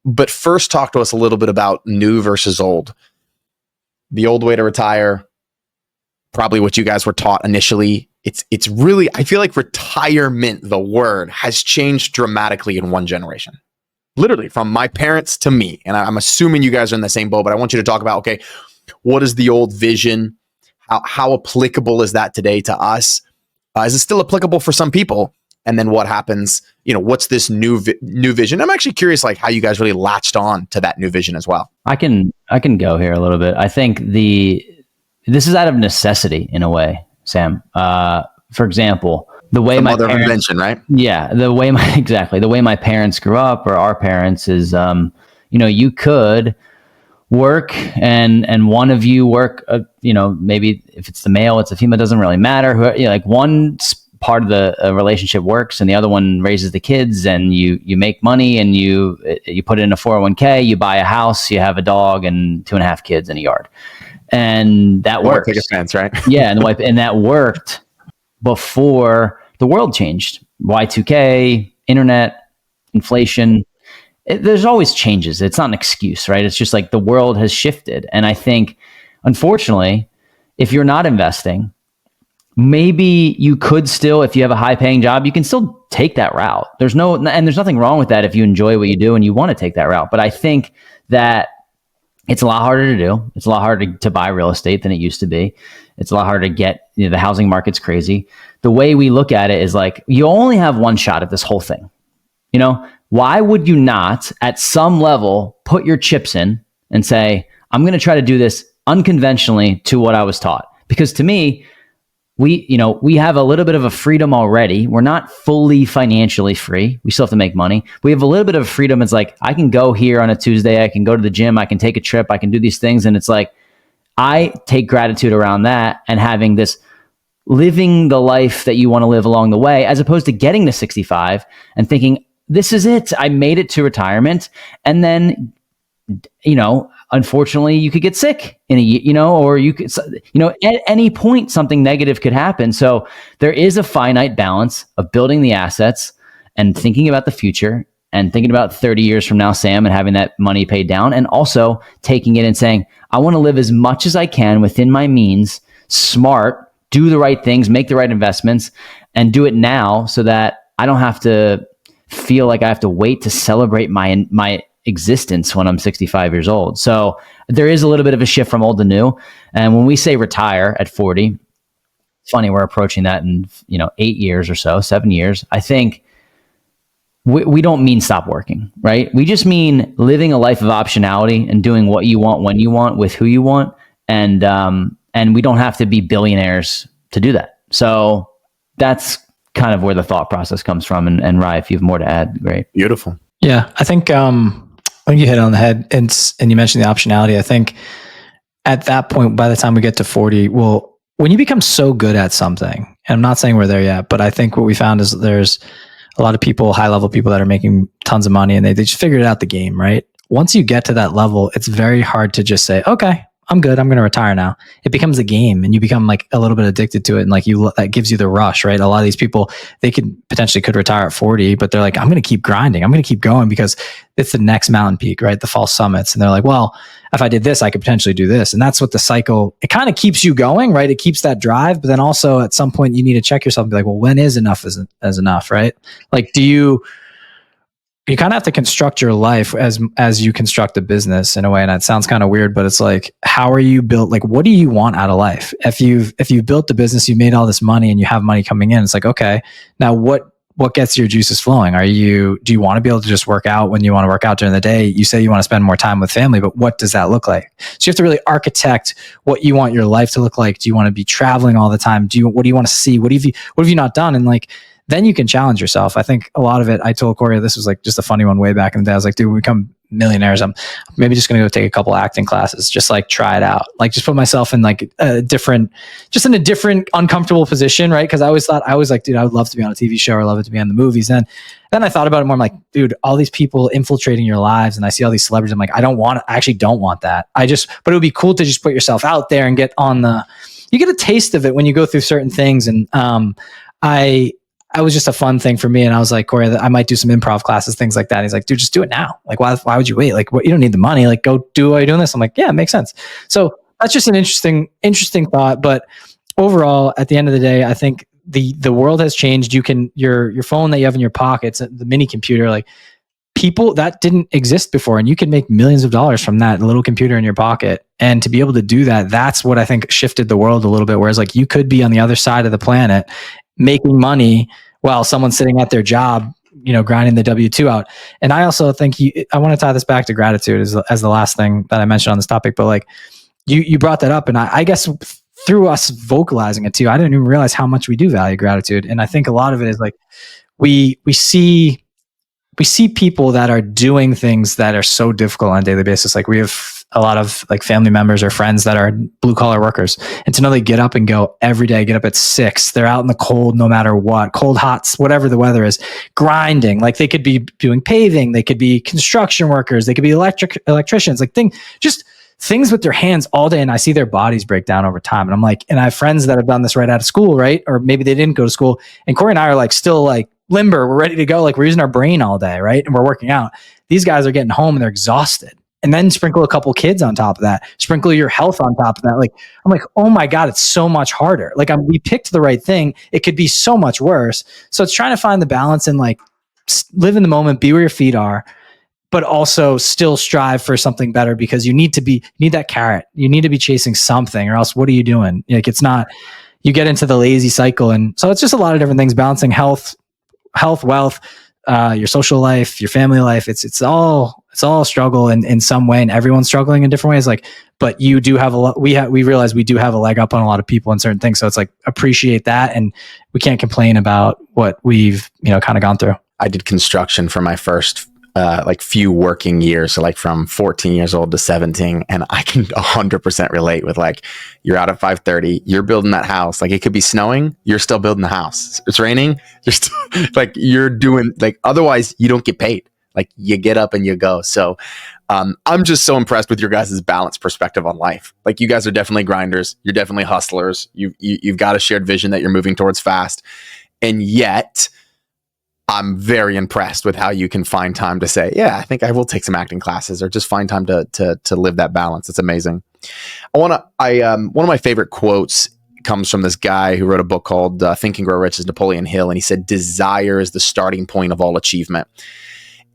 But first, talk to us a little bit about new versus old. The old way to retire, probably what you guys were taught initially. It's really, I feel like retirement, the word, has changed dramatically in one generation. Literally from my parents to me. And I'm assuming you guys are in the same boat, but I want you to talk about, okay, what is the old vision? How applicable is that today to us? Is it still applicable for some people? And then what happens? What's this new vision? I'm actually curious, like how you guys really latched on to that new vision as well. I can go here a little bit. I think this is out of necessity in a way, Sam. For example, the way my parents, invention, right? Yeah, the way my parents grew up, or our parents, is you could work and one of you work, maybe if it's the male, it's a female, it doesn't really matter. Like one part of the relationship works and the other one raises the kids, and you make money and you put it in a 401k, you buy a house, you have a dog and 2.5 kids in a yard. And that works. Take a fence, right? Yeah. And that worked before the world changed. Y2K, internet, inflation. There's always changes. It's not an excuse, right? It's just like the world has shifted. And I think, unfortunately, if you're not investing, maybe you could still, if you have a high paying job, you can still take that route. There's nothing wrong with that if you enjoy what you do and you want to take that route. But I think that it's a lot harder to do. It's a lot harder to buy real estate than it used to be. It's a lot harder to get, the housing market's crazy. The way we look at it is like, you only have one shot at this whole thing. Why would you not at some level put your chips in and say, I'm going to try to do this unconventionally to what I was taught? Because to me, we have a little bit of a freedom already. We're not fully financially free. We still have to make money. We have a little bit of freedom. It's like, I can go here on a Tuesday. I can go to the gym. I can take a trip. I can do these things. And it's like, I take gratitude around that and having this, living the life that you want to live along the way, as opposed to getting to 65 and thinking, this is it. I made it to retirement. And then, unfortunately you could get sick in a year, or you could, at any point something negative could happen. So there is a finite balance of building the assets and thinking about the future and thinking about 30 years from now, Sam, and having that money paid down, and also taking it and saying, I want to live as much as I can within my means, smart, do the right things, make the right investments, and do it now so that I don't have to feel like I have to wait to celebrate my existence when I'm 65 years old. So there is a little bit of a shift from old to new. And when we say retire at 40, funny, we're approaching that in 8 years or so, 7 years. I think we don't mean stop working, right? We just mean living a life of optionality and doing what you want, when you want, with who you want. And we don't have to be billionaires to do that. So that's kind of where the thought process comes from. And Rye, if you have more to add, great. Beautiful. Yeah, I think you hit it on the head, and you mentioned the optionality. I think at that point, by the time we get to 40, well, when you become so good at something, and I'm not saying we're there yet, but I think what we found is there's a lot of people, high level people that are making tons of money, and they just figured out the game, right? Once you get to that level, it's very hard to just say, okay, I'm good, I'm going to retire now. It becomes a game, and you become like a little bit addicted to it. And like that gives you the rush, right? A lot of these people, they could retire at 40, but they're like, I'm going to keep grinding. I'm going to keep going because it's the next mountain peak, right? The fall summits. And they're like, well, if I did this, I could potentially do this. And that's what the cycle, it kind of keeps you going, right? It keeps that drive, but then also at some point you need to check yourself and be like, well, when is enough as enough, right? Like, you kind of have to construct your life as you construct a business in a way. And that sounds kind of weird, but it's like, how are you built? Like, what do you want out of life? If you've built the business, you made all this money and you have money coming in, it's like, okay, now what gets your juices flowing? Do you want to be able to just work out when you want to work out during the day? You say you want to spend more time with family, but what does that look like? So you have to really architect what you want your life to look like. Do you want to be traveling all the time? What do you want to see? What have you not done? And like, then you can challenge yourself. I think a lot of it, I told Cory, this was like just a funny one way back in the day. I was like, dude, when we become millionaires, I'm maybe just going to go take a couple acting classes, just like try it out. Like just put myself in like a different uncomfortable position, right? Because I was like, dude, I would love to be on a TV show or love it to be on the movies. Then I thought about it more. I'm like, dude, all these people infiltrating your lives, and I see all these celebrities. I'm like, I actually don't want that. But it would be cool to just put yourself out there and you get a taste of it when you go through certain things. And I was just a fun thing for me. And I was like, Cory, I might do some improv classes, things like that. And he's like, dude, just do it now. Like, why would you wait? Like, you don't need the money. Like, go do while you're doing this. I'm like, yeah, it makes sense. So that's just an interesting thought. But overall, at the end of the day, I think the world has changed. You can, your phone that you have in your pockets, the mini computer, like people that didn't exist before, and you can make millions of dollars from that little computer in your pocket. And to be able to do that, that's what I think shifted the world a little bit. Whereas like you could be on the other side of the planet making money while someone's sitting at their job, grinding the W-2 out. And I also think I want to tie this back to gratitude as the last thing that I mentioned on this topic, but like you brought that up, and I guess through us vocalizing it too, I didn't even realize how much we do value gratitude. And I think a lot of it is like, we see people that are doing things that are so difficult on a daily basis. Like we have a lot of like family members or friends that are blue collar workers, and to know they get up and go every day, get up at 6, they're out in the cold, no matter what, cold, hot, whatever the weather is, grinding. Like they could be doing paving, they could be construction workers, they could be electricians, like things with their hands all day. And I see their bodies break down over time. And I'm like, and I have friends that have done this right out of school, right? Or maybe they didn't go to school. And Cory and I are like, still like limber, we're ready to go. Like we're using our brain all day, right? And we're working out. These guys are getting home and they're exhausted. And then sprinkle a couple kids on top of that, sprinkle your health on top of that. Like, I'm like, oh my God, it's so much harder. Like we picked the right thing. It could be so much worse. So it's trying to find the balance and like live in the moment, be where your feet are, but also still strive for something better, because you need that carrot. You need to be chasing something, or else what are you doing? Like you get into the lazy cycle. And so it's just a lot of different things, balancing health, wealth, your social life, your family life. It's all a struggle in some way, and everyone's struggling in different ways. Like, but you do have we realize we do have a leg up on a lot of people in certain things. So it's like, appreciate that. And we can't complain about what we've, kind of gone through. I did construction for my first like few working years, so like from 14 years old to 17, and I can 100% relate with like, you're out at 5:30, you're building that house. Like it could be snowing, you're still building the house. It's raining, you're still like, you're doing like, otherwise you don't get paid. Like you get up and you go. So I'm just so impressed with your guys' balanced perspective on life. Like you guys are definitely grinders. You're definitely hustlers. You've got a shared vision that you're moving towards fast. And yet I'm very impressed with how you can find time to say, yeah, I think I will take some acting classes, or just find time to live that balance. It's amazing. One of my favorite quotes comes from this guy who wrote a book called Think and Grow Rich, is Napoleon Hill. And he said, desire is the starting point of all achievement.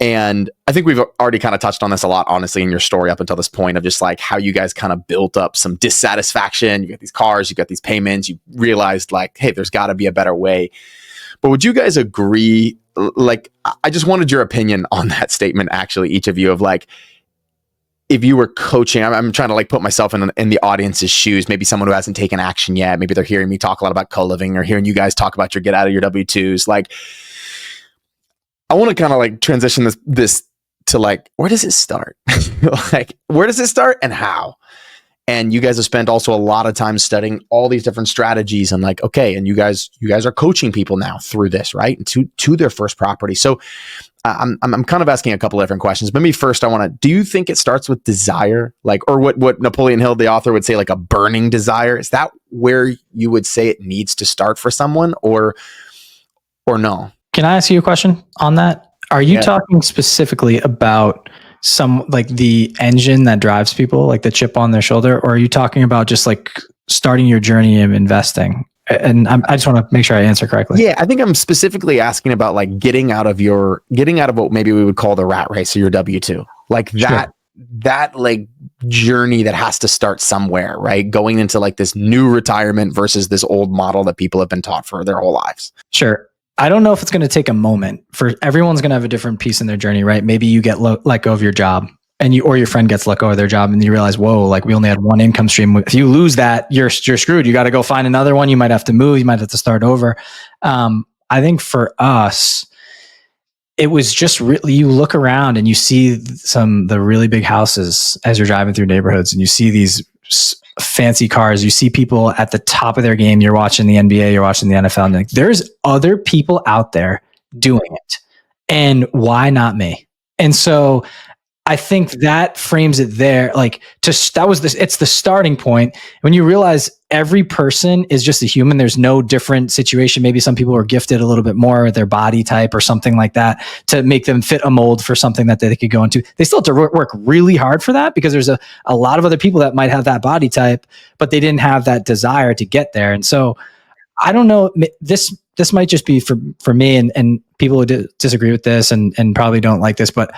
And I think we've already kind of touched on this a lot, honestly, in your story up until this point, of just like how you guys kind of built up some dissatisfaction. You got these cars, you got these payments, you realized like, hey, there's got to be a better way. But would you guys agree? Like, I just wanted your opinion on that statement, actually, each of you, of like, if you were coaching, I'm trying to like put myself in the audience's shoes, maybe someone who hasn't taken action yet. Maybe they're hearing me talk a lot about co-living, or hearing you guys talk about your get out of your W-2s. Like, I want to kind of like transition this to like, where does it start? Like, where does it start and how? And you guys have spent also a lot of time studying all these different strategies, and like, okay, and you guys are coaching people now through this, right? And to their first property. So I'm kind of asking a couple of different questions. But maybe first, do you think it starts with desire? Like, or what Napoleon Hill, the author, would say, like a burning desire? Is that where you would say it needs to start for someone, or no? Can I ask you a question on that? Are you talking specifically about some like the engine that drives people, like the chip on their shoulder, or are you talking about just like starting your journey of investing? And I just want to make sure I answer correctly. Yeah, I think I'm specifically asking about like getting out of what maybe we would call the rat race, or your W-2, like that like journey that has to start somewhere, right? Going into like this new retirement versus this old model that people have been taught for their whole lives. Sure. I don't know if it's going to take a moment. For everyone's going to have a different piece in their journey, right? Maybe you get let go of your job, and or your friend gets let go of their job, and you realize, whoa, like we only had one income stream. If you lose that, you're screwed. You got to go find another one. You might have to move. You might have to start over. I think for us, it was just really, you look around and you see the really big houses as you're driving through neighborhoods, and you see these fancy cars. You see people at the top of their game. You're watching the NBA, you're watching the NFL, and like, there's other people out there doing it. And why not me? And so I think that frames it there. Like, it's the starting point. When you realize every person is just a human, there's no different situation. Maybe some people are gifted a little bit more with their body type or something like that to make them fit a mold for something that they could go into. They still have to work really hard for that, because there's a lot of other people that might have that body type, but they didn't have that desire to get there. And so I don't know, this might just be for me, and people who disagree with this and probably don't like this, but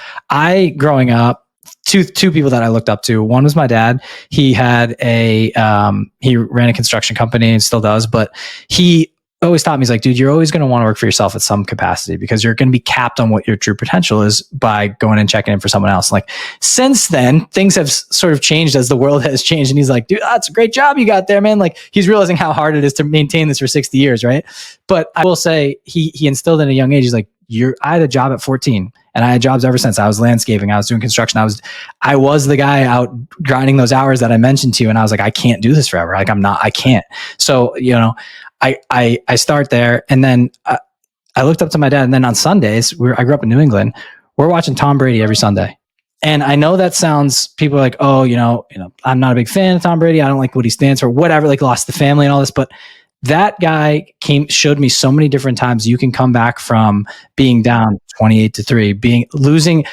growing up, two people that I looked up to. One was my dad. He had he ran a construction company and still does, but he always taught me, he's like, dude, you're always going to want to work for yourself at some capacity, because you're going to be capped on what your true potential is by going and checking in for someone else. Like, since then, things have sort of changed as the world has changed. And he's like, dude, that's a great job you got there, man. Like, he's realizing how hard it is to maintain this for 60 years. Right. But I will say he instilled in a young age. He's like, I had a job at 14, and I had jobs ever since. I was landscaping, I was doing construction. I was the guy out grinding those hours that I mentioned to you. And I was like, I can't do this forever. Like, I can't. So, I start there, and then I looked up to my dad. And then on Sundays, I grew up in New England. We're watching Tom Brady every Sunday. And I know that people are like, oh, I'm not a big fan of Tom Brady. I don't like what he stands for, whatever, like lost the family and all this. But that guy showed me so many different times you can come back from being down 28-3, losing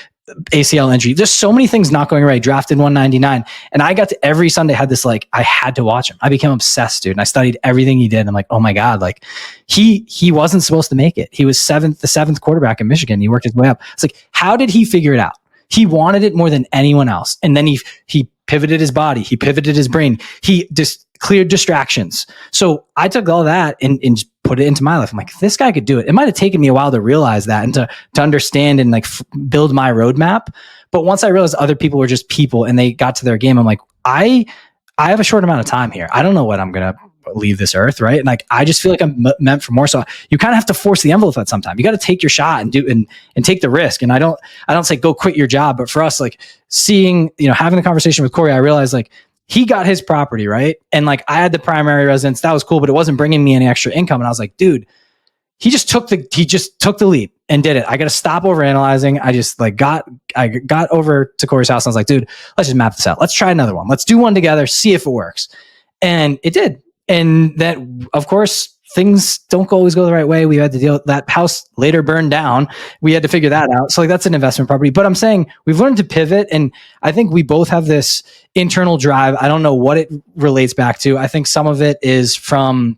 ACL injury. There's so many things not going right. Drafted 199. And I got to every Sunday had this, like, I had to watch him. I became obsessed, dude. And I studied everything he did. And I'm like, oh my God, like he wasn't supposed to make it. He was the seventh quarterback in Michigan. He worked his way up. It's like, how did he figure it out? He wanted it more than anyone else. And then he pivoted his body. He pivoted his brain. He just cleared distractions. So I took all that and put it into my life. I'm like, this guy could do it. It might have taken me a while to realize that and to understand and like build my roadmap. But once I realized other people were just people and they got to their game, I'm like, I have a short amount of time here. I don't know what I'm going to leave this earth, right? And like I just feel like I'm meant for more. So you kind of have to force the envelope at some time. You got to take your shot and do and take the risk. And I don't say go quit your job, but for us, like seeing, having the conversation with Cory, I realized like he got his property, right? And like I had the primary residence, that was cool, but it wasn't bringing me any extra income. And I was like, dude, he just took the leap and did it. I got to stop overanalyzing. I just like got over to Cory's house and I was like, dude, let's just map this out. Let's try another one. Let's do one together, see if it works. And it did. And that, of course, things don't always go the right way. We had to deal with that house later burned down. We had to figure that out. So like that's an investment property. But I'm saying we've learned to pivot. And I think we both have this internal drive. I don't know what it relates back to. I think some of it is from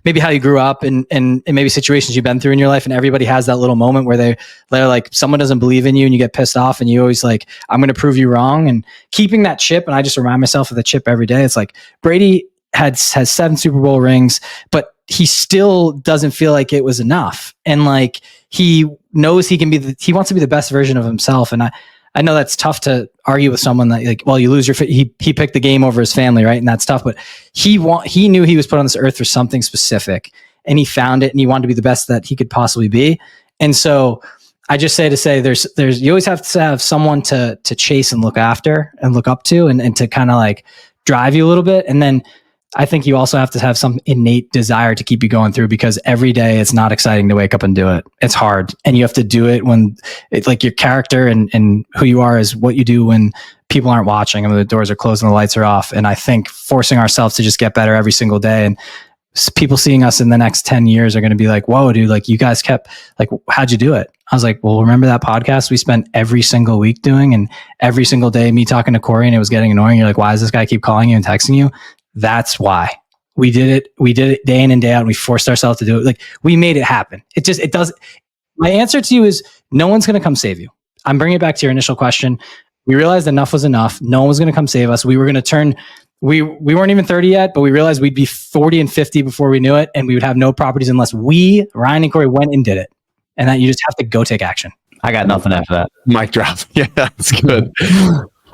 maybe how you grew up and maybe situations you've been through in your life, and everybody has that little moment where they're like, someone doesn't believe in you and you get pissed off and you always like, I'm going to prove you wrong, and keeping that chip. And I just remind myself of the chip every day. It's like Brady has 7 Super Bowl rings, but he still doesn't feel like it was enough. And like, he knows he wants to be the best version of himself. And I know that's tough to argue with someone that like, well, you lose he picked the game over his family, right? And that's tough, but he knew he was put on this earth for something specific, and he found it, and he wanted to be the best that he could possibly be. And so I just say there's you always have to have someone to chase and look after and look up to and to kind of like drive you a little bit. And then I think you also have to have some innate desire to keep you going through, because every day it's not exciting to wake up and do it. It's hard. And you have to do it when it's like your character and who you are is what you do when people aren't watching and the doors are closed and the lights are off. And I think forcing ourselves to just get better every single day, and people seeing us in the next 10 years are going to be like, whoa, dude, like you guys kept like, how'd you do it? I was like, well, remember that podcast we spent every single week doing, and every single day me talking to Cory, and it was getting annoying. You're like, why does this guy keep calling you and texting you? That's why we did it. We did it day in and day out, and we forced ourselves to do it. Like we made it happen. It does. My answer to you is no one's going to come save you. I'm bringing it back to your initial question. We realized enough was enough. No one was going to come save us. We were going to turn, we weren't even 30 yet, but we realized we'd be 40 and 50 before we knew it. And we would have no properties unless we, Ryan and Cory, went and did it. And that you just have to go take action. I got nothing after that. Mic drop. Yeah, that's good.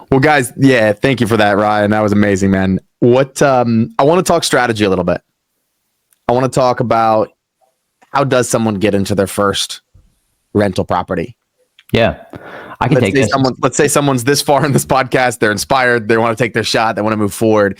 Well, guys, yeah, thank you for that, Ryan. That was amazing, man. I want to talk strategy a little bit. I want to talk about how does someone get into their first rental property? Yeah, I can take this. Let's say someone's this far in this podcast, they're inspired, they want to take their shot, they want to move forward.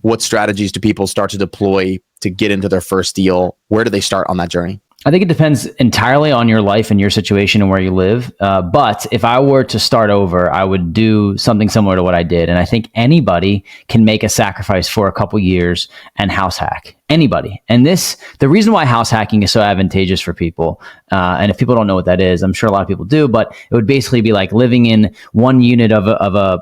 What strategies do people start to deploy to get into their first deal? Where do they start on that journey? I think it depends entirely on your life and your situation and where you live. But if I were to start over, I would do something similar to what I did. And I think anybody can make a sacrifice for a couple years and house hack. Anybody. And the reason why house hacking is so advantageous for people, and if people don't know what that is, I'm sure a lot of people do, but it would basically be like living in one unit of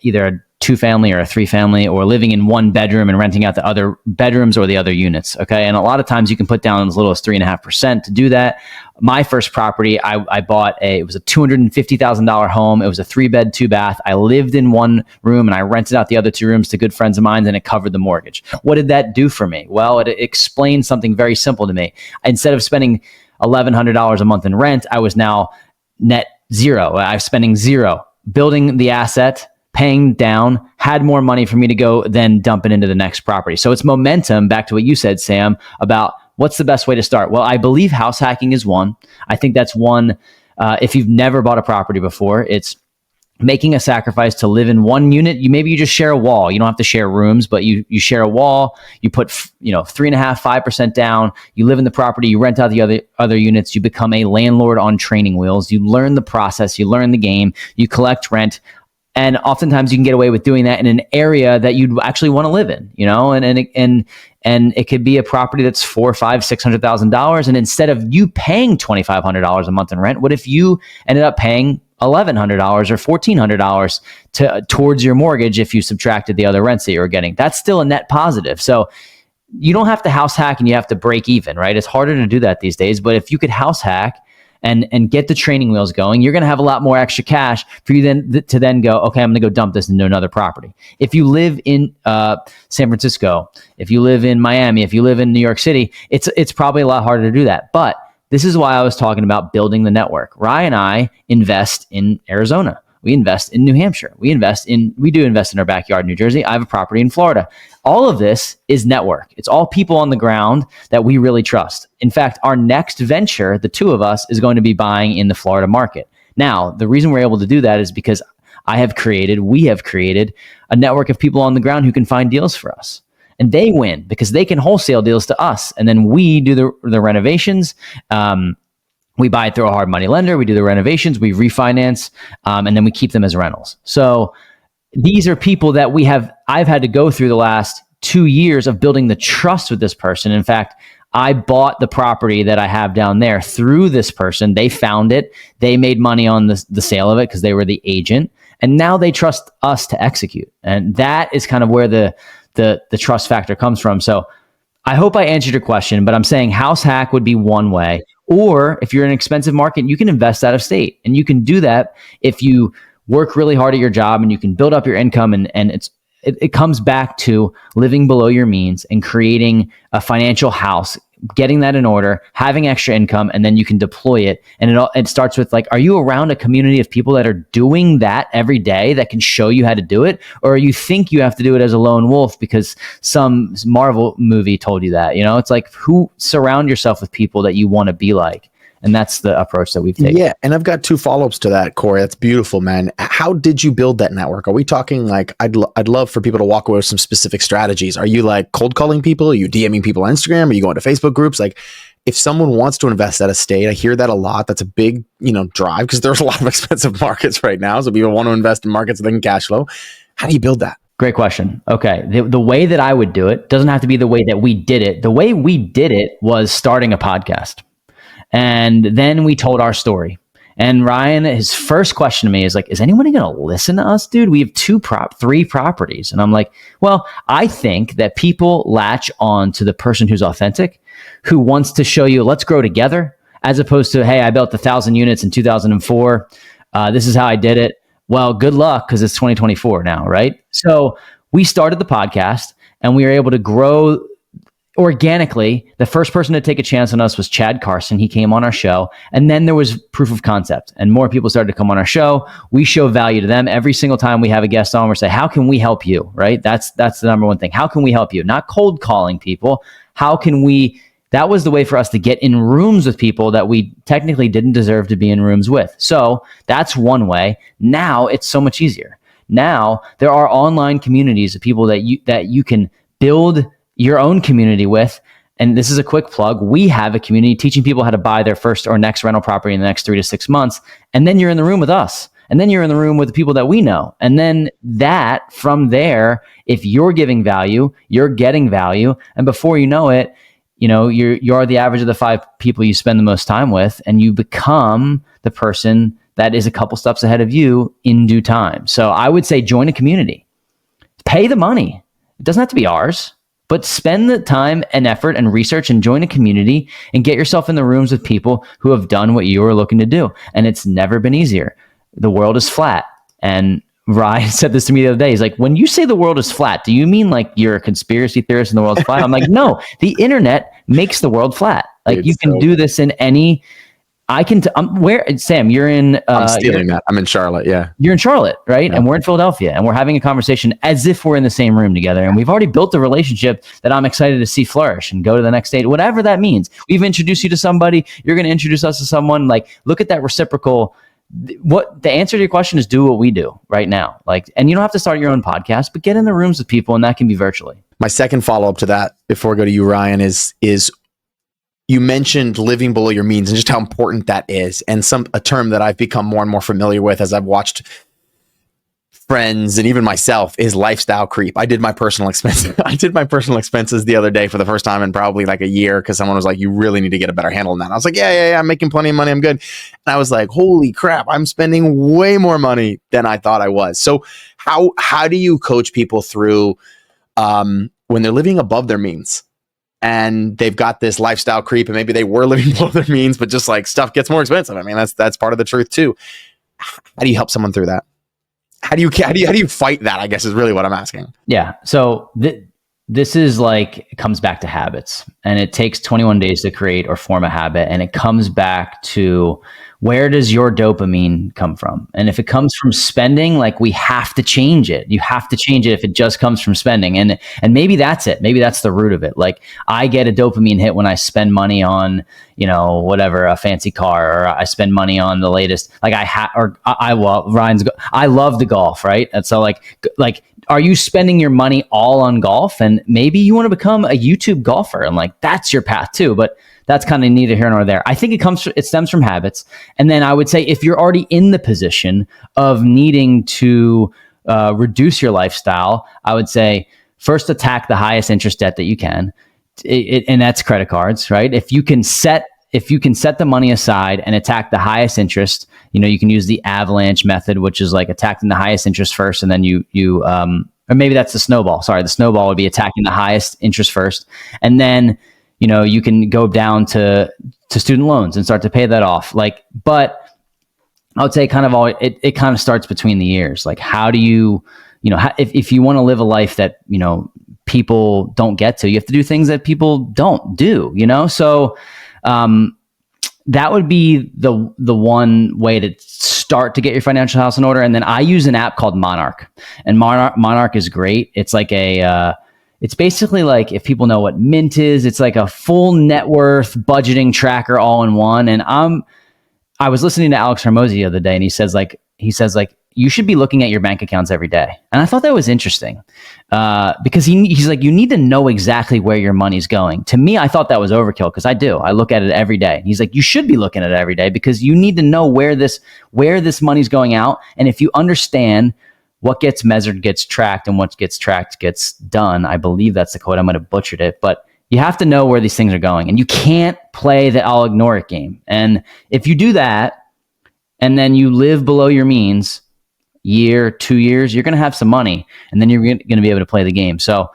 either a 2-family or a 3-family, or living in one bedroom and renting out the other bedrooms or the other units. Okay. And a lot of times you can put down as little as 3.5% to do that. My first property, I bought it was a $250,000 home. It was a 3-bed, 2-bath. I lived in one room and I rented out the other 2 rooms to good friends of mine, and it covered the mortgage. What did that do for me? Well, it explained something very simple to me. Instead of spending $1,100 a month in rent, I was now net zero. I was spending zero, building the asset, paying down, had more money for me to go then dump it into the next property. So it's momentum, back to what you said, Sam, about what's the best way to start. Well, I believe house hacking is one. I think that's one. If you've never bought a property before, it's making a sacrifice to live in one unit. Maybe you just share a wall. You don't have to share rooms, but you share a wall. You put 3.5%, 5% down. You live in the property. You rent out the other units. You become a landlord on training wheels. You learn the process. You learn the game. You collect rent. And oftentimes you can get away with doing that in an area that you'd actually want to live in, and it could be a property that's $400,000, $500,000, $600,000. And instead of you paying $2,500 a month in rent, what if you ended up paying $1,100 or $1,400 towards your mortgage if you subtracted the other rents that you were getting? That's still a net positive. So you don't have to house hack and you have to break even, right? It's harder to do that these days. But if you could house hack and get the training wheels going, you're going to have a lot more extra cash for you to then go, okay, I'm going to go dump this into another property. If you live in San Francisco, if you live in Miami, if you live in New York City, it's probably a lot harder to do that. But this is why I was talking about building the network. Ryan and I invest in Arizona. We invest in New Hampshire. We do invest in our backyard in New Jersey. I have a property in Florida. All of this is network. It's all people on the ground that we really trust. In fact, our next venture, the two of us, is going to be buying in the Florida market. Now, the reason we're able to do that is because we have created a network of people on the ground who can find deals for us. And they win because they can wholesale deals to us. And then we do the renovations. We buy it through a hard money lender. We do the renovations. We refinance. And then we keep them as rentals. So these are people that I've had to go through the last 2 years of building the trust with this person. In fact, I bought the property that I have down there through this person. They found it. They made money on the sale of it because they were the agent. And now they trust us to execute. And that is kind of where the trust factor comes from. So I hope I answered your question, but I'm saying house hack would be one way. Or if you're in an expensive market, you can invest out of state. And you can do that if you work really hard at your job and you can build up your income. And it comes back to living below your means and creating a financial house, getting that in order, having extra income, and then you can deploy it. And it starts with like, are you around a community of people that are doing that every day that can show you how to do it? Or you think you have to do it as a lone wolf because some Marvel movie told you that, it's like surround yourself with people that you want to be like. And that's the approach that we've taken. Yeah. And I've got 2 follow-ups to that, Cory. That's beautiful, man. How did you build that network? Are we talking like, I'd love for people to walk away with some specific strategies. Are you like cold calling people? Are you DMing people on Instagram? Are you going to Facebook groups? Like if someone wants to invest out of state, I hear that a lot. That's a big, drive because there's a lot of expensive markets right now. So people want to invest in markets that they can cash flow. How do you build that? Great question. Okay. The way that I would do it doesn't have to be the way that we did it. The way we did it was starting a podcast. And then we told our story. And Ryan, his first question to me is like, is anyone going to listen to us, dude? We have 3 properties. And I'm like, well, I think that people latch on to the person who's authentic, who wants to show you, let's grow together, as opposed to, hey, I built 1,000 units in 2004. This is how I did it. Well, good luck because it's 2024 now, right? So we started the podcast and we were able to grow organically. The first person to take a chance on us was Chad Carson. He came on our show. And then there was proof of concept and more people started to come on our show. We show value to them. Every single time we have a guest on, we're saying, how can we help you? Right? That's the number one thing. How can we help you? Not cold calling people. That was the way for us to get in rooms with people that we technically didn't deserve to be in rooms with. So that's one way. Now it's so much easier. Now there are online communities of people that you can build your own community with. And this is a quick plug. We have a community teaching people how to buy their first or next rental property in the next 3 to 6 months. And then you're in the room with us. And then you're in the room with the people that we know. And then from there, if you're giving value, you're getting value. And before you know it, you're the average of the 5 people you spend the most time with, and you become the person that is a couple steps ahead of you in due time. So I would say join a community. Pay the money. It doesn't have to be ours. But spend the time and effort and research and join a community and get yourself in the rooms with people who have done what you are looking to do. And it's never been easier. The world is flat. And Ryan said this to me the other day. He's like, when you say the world is flat, do you mean like you're a conspiracy theorist and the world's flat? I'm like, no, the internet makes the world flat. Like you can do this in any... Sam, you're in... I'm stealing that. I'm in Charlotte, yeah. You're in Charlotte, right? Yeah. And we're in Philadelphia, and we're having a conversation as if we're in the same room together. And we've already built a relationship that I'm excited to see flourish and go to the next stage, whatever that means. We've introduced you to somebody. You're going to introduce us to someone. Like, look at that reciprocal... What the answer to your question is, do what we do right now. Like, and you don't have to start your own podcast, but get in the rooms with people, and that can be virtually. My second follow-up to that, before I go to you, Ryan, is you mentioned living below your means and just how important that is. And a term that I've become more and more familiar with as I've watched friends and even myself is lifestyle creep. I did my personal expenses. The other day for the first time in probably like a year, because someone was like, you really need to get a better handle on that. I was like, yeah, I'm making plenty of money. I'm good. And I was like, holy crap, I'm spending way more money than I thought I was. So how do you coach people through when they're living above their means? And they've got this lifestyle creep, and maybe they were living below their means, but just like stuff gets more expensive. I mean, that's part of the truth too. How do you help someone through that? How do you fight that? I guess is really what I'm asking. Yeah. So this is like, it comes back to habits, and it takes 21 days to create or form a habit. And it comes back to, where does your dopamine come from? And if it comes from spending, like, we have to change it. You have to change it if it just comes from spending. And maybe that's it. Maybe that's the root of it. Like, I get a dopamine hit when I spend money on, whatever, a fancy car, or I spend money on the latest, like I love the golf, right? And so like, are you spending your money all on golf? And maybe you want to become a YouTube golfer, and like, that's your path too. But that's kind of neither here nor there. I think it stems from habits. And then I would say, if you're already in the position of needing to reduce your lifestyle, I would say first attack the highest interest debt that you can. And that's credit cards, right? If you can set the money aside and attack the highest interest, you can use the avalanche method, which is like attacking the highest interest first, and then or maybe that's the snowball. Sorry, the snowball would be attacking the highest interest first, and then you can go down to student loans and start to pay that off. Like, but I would say it kind of starts between the years. Like, how do you, if you want to live a life that people don't get to, you have to do things that people don't do. So. That would be the one way to start to get your financial house in order. And then I use an app called Monarch, and Monarch is great. It's like it's basically like, if people know what Mint is, it's like a full net worth budgeting tracker all in one. And I was listening to Alex Hormozy the other day, and he says you should be looking at your bank accounts every day. And I thought that was interesting because he's like, you need to know exactly where your money's going. To me, I thought that was overkill, because I look at it every day. And he's like, you should be looking at it every day, because you need to know where this money's going out. And if you understand what gets measured gets tracked, and what gets tracked gets done. I believe that's the quote. I might have butchered it, but you have to know where these things are going, and you can't play the I'll ignore it game. And if you do that, and then you live below your means, year, 2 years, you're going to have some money, and then you're going to be able to play the game. So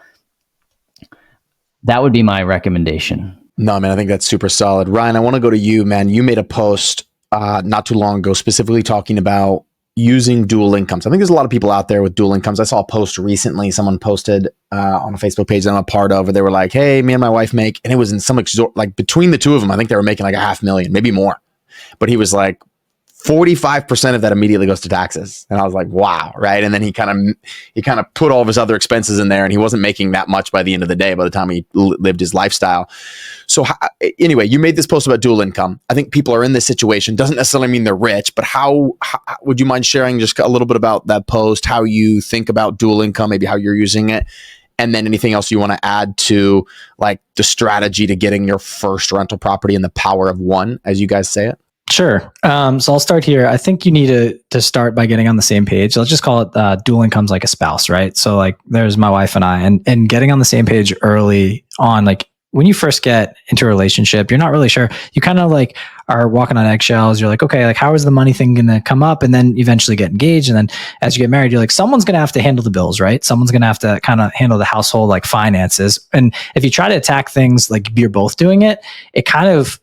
that would be my recommendation. No, man, I think that's super solid. Ryan, I want to go to you, man. You made a post not too long ago specifically talking about using dual incomes. I think there's a lot of people out there with dual incomes. I saw a post recently. Someone posted on a Facebook page that I'm a part of, where they were like, hey, me and my wife make, and it was in some like between the two of them, I think they were making like $500,000, maybe more. But he was like, 45% of that immediately goes to taxes. And I was like, wow. Right. And then he kind of put all of his other expenses in there, and he wasn't making that much by the end of the day, by the time he lived his lifestyle. So anyway, you made this post about dual income. I think people are in this situation. Doesn't necessarily mean they're rich, but how would you mind sharing just a little bit about that post, how you think about dual income, maybe how you're using it? And then anything else you want to add to like the strategy to getting your first rental property and the power of one, as you guys say it? Sure. So I'll start here. I think you need to start by getting on the same page. Let's just call it dual incomes like a spouse, right? So like there's my wife and I, and getting on the same page early on, like when you first get into a relationship, you're not really sure. You kind of like are walking on eggshells. You're like, okay, like how is the money thing going to come up? And then eventually get engaged. And then as you get married, you're like, someone's going to have to handle the bills, right? Someone's going to have to kind of handle the household like finances. And if you try to attack things like you're both doing it, it kind of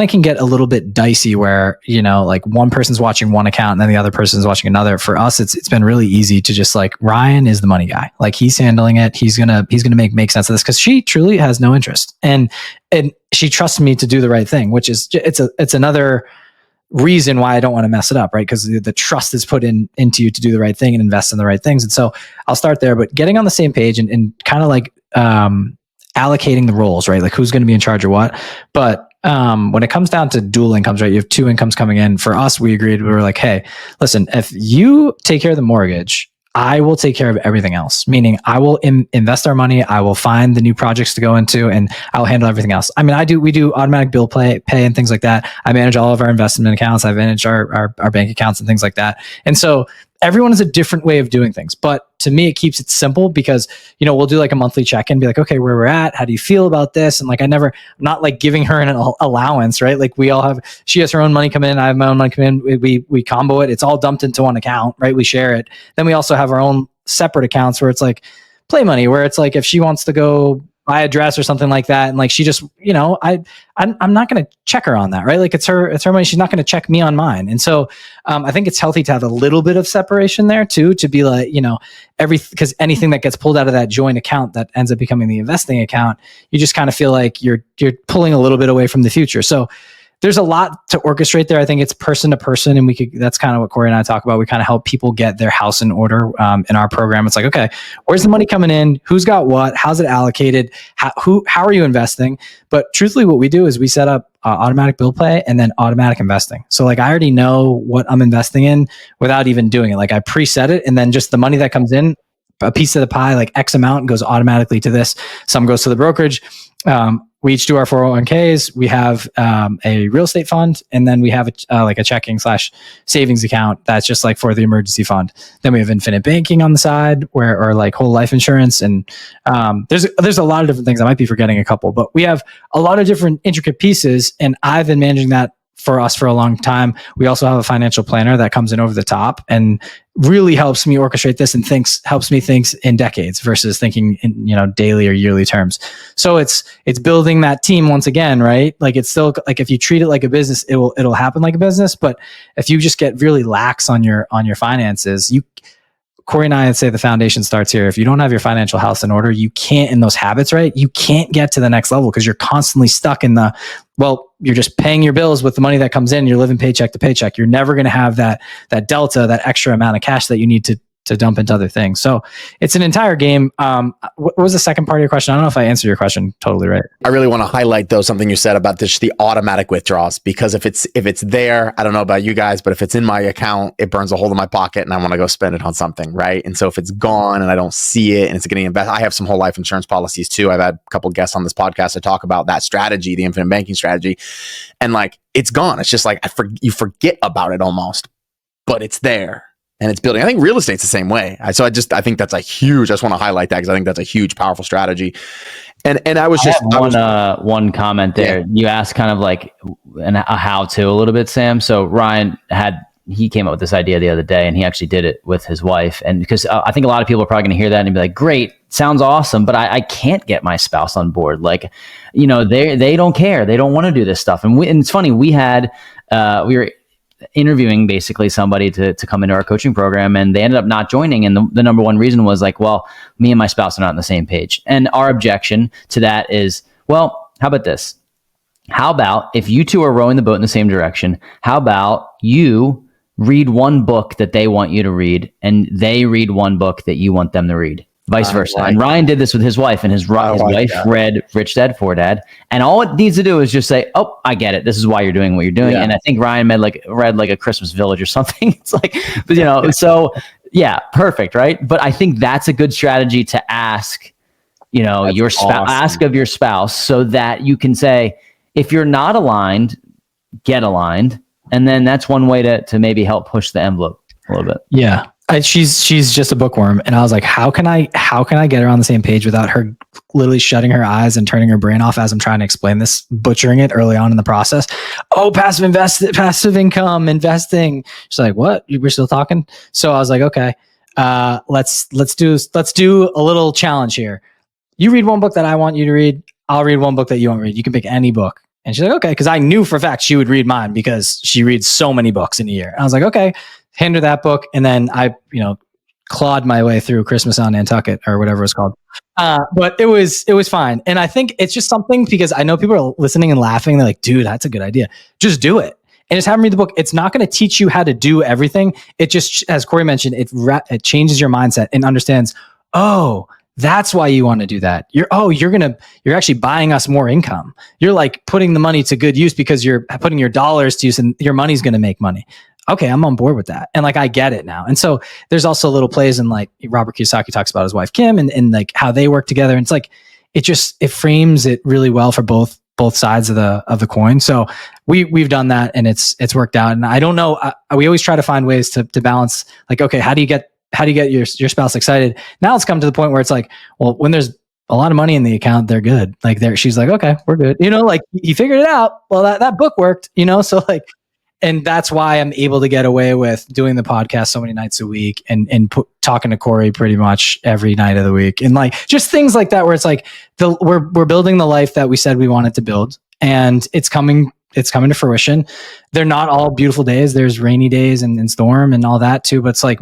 can get a little bit dicey where, like one person's watching one account and then the other person's watching another. For us, it's been really easy to just like, Ryan is the money guy. Like he's handling it. He's going to make sense of this, because she truly has no interest. And she trusts me to do the right thing, which is, it's another reason why I don't want to mess it up, right? Because the trust is put into you to do the right thing and invest in the right things. And so I'll start there, but getting on the same page and kind of like allocating the roles, right? Like who's going to be in charge of what. But when it comes down to dual incomes, right? You have two incomes coming in. For us, we were like, hey, listen, if you take care of the mortgage, I will take care of everything else. Meaning I will invest our money. I will find the new projects to go into, and I'll handle everything else. I mean, we do automatic bill pay and things like that. I manage all of our investment accounts. I manage our bank accounts and things like that. And so everyone has a different way of doing things, but to me, it keeps it simple because, we'll do like a monthly check-in, be like, okay, where we're at, how do you feel about this? And like, I'm not like giving her an allowance, right? Like she has her own money come in, I have my own money come in, we combo it, it's all dumped into one account, right? We share it. Then we also have our own separate accounts where it's like play money, where it's like, if she wants to go buy a dress or something like that. And like, she just, I'm not going to check her on that, right? Like it's her money. She's not going to check me on mine. And so I think it's healthy to have a little bit of separation there too, to be like, because anything that gets pulled out of that joint account that ends up becoming the investing account, you just kind of feel like you're pulling a little bit away from the future. So there's a lot to orchestrate there. I think it's person to person, and that's kind of what Cory and I talk about. We kind of help people get their house in order in our program. It's like, okay, where's the money coming in? Who's got what? How's it allocated? How are you investing? But truthfully, what we do is we set up automatic bill pay and then automatic investing. So like, I already know what I'm investing in without even doing it. Like I preset it, and then just the money that comes in, a piece of the pie, like X amount goes automatically to this. Some goes to the brokerage. We each do our 401ks. We have a real estate fund, and then we have a checking / savings account that's just like for the emergency fund. Then we have infinite banking on the side, or like whole life insurance, and there's a lot of different things. I might be forgetting a couple, but we have a lot of different intricate pieces, and I've been managing that for us for a long time. We also have a financial planner that comes in over the top and really helps me orchestrate this and helps me think in decades versus thinking in, daily or yearly terms. So it's building that team once again, right? Like it's still like, if you treat it like a business, it'll happen like a business. But if you just get really lax on your finances, Cory and I say the foundation starts here. If you don't have your financial house in order, you can't, in those habits, right? You can't get to the next level because you're constantly stuck in you're just paying your bills with the money that comes in. You're living paycheck to paycheck. You're never going to have that delta, that extra amount of cash that you need to dump into other things. So it's an entire game. What was the second part of your question? I don't know if I answered your question totally right. I really want to highlight though something you said about the automatic withdrawals, because if it's there, I don't know about you guys, but if it's in my account, it burns a hole in my pocket and I want to go spend it on something, right? And so if it's gone and I don't see it and it's getting invested, I have some whole life insurance policies too. I've had a couple of guests on this podcast to talk about that strategy, the infinite banking strategy, and like it's gone. It's just like you forget about it almost, but it's there. And it's building. I think real estate's the same way. I think that's I just want to highlight that because I think that's a huge, powerful strategy. And I was just one comment there. Yeah. You asked kind of like a how-to a little bit, Sam. So Ryan he came up with this idea the other day, and he actually did it with his wife. And because I think a lot of people are probably going to hear that and be like, "Great, sounds awesome," but I can't get my spouse on board. Like, they don't care. They don't want to do this stuff. And it's funny. We were interviewing basically somebody to come into our coaching program, and they ended up not joining. And the number one reason was like, well, me and my spouse are not on the same page. And our objection to that is, well, how about this? How about if you two are rowing the boat in the same direction, how about you read one book that they want you to read and they read one book that you want them to read? Vice versa. And Ryan did this with his wife, and his wife read Rich Dad, Poor Dad. And all it needs to do is just say, "Oh, I get it. This is why you're doing what you're doing." Yeah. And I think Ryan read like A Christmas Village or something. It's like, so yeah, perfect, right? But I think that's a good strategy to ask, your spouse, ask of your spouse, so that you can say, if you're not aligned, get aligned. And then that's one way to maybe help push the envelope a little bit. Yeah. She's just a bookworm, and I was like, how can I get her on the same page without her literally shutting her eyes and turning her brain off as I'm trying to explain this, butchering it early on in the process? Oh, passive income investing. She's like, what? We're still talking? So I was like, okay, let's do a little challenge here. You read one book that I want you to read. I'll read one book that you want to read. You can pick any book. And she's like, okay, because I knew for a fact she would read mine because she reads so many books in a year. And I was like, okay. Hand her that book, and then I, clawed my way through Christmas on Nantucket or whatever it's called. But it was fine. And I think it's just something, because I know people are listening and laughing. They're like, dude, that's a good idea. Just do it. And just have them read the book. It's not going to teach you how to do everything. It just, as Cory mentioned, it changes your mindset and understands, oh, that's why you want to do that. You're actually buying us more income. You're like putting the money to good use because you're putting your dollars to use, and your money's going to make money. Okay, I'm on board with that. And like, I get it now. And so there's also little plays in like Robert Kiyosaki talks about his wife, Kim, and like how they work together. And it's like, it frames it really well for both sides of the coin. So we've done that, and it's worked out. And I don't know, we always try to find ways to balance, like, okay, how do you get your spouse excited? Now it's come to the point where it's like, well, when there's a lot of money in the account, they're good. Like she's like, okay, we're good. Like, you figured it out. Well, that book worked, so like, And that's why I'm able to get away with doing the podcast so many nights a week and talking to Cory pretty much every night of the week. And like just things like that, where it's like we're building the life that we said we wanted to build, and it's coming to fruition. They're not all beautiful days. There's rainy days and storm and all that too. But it's like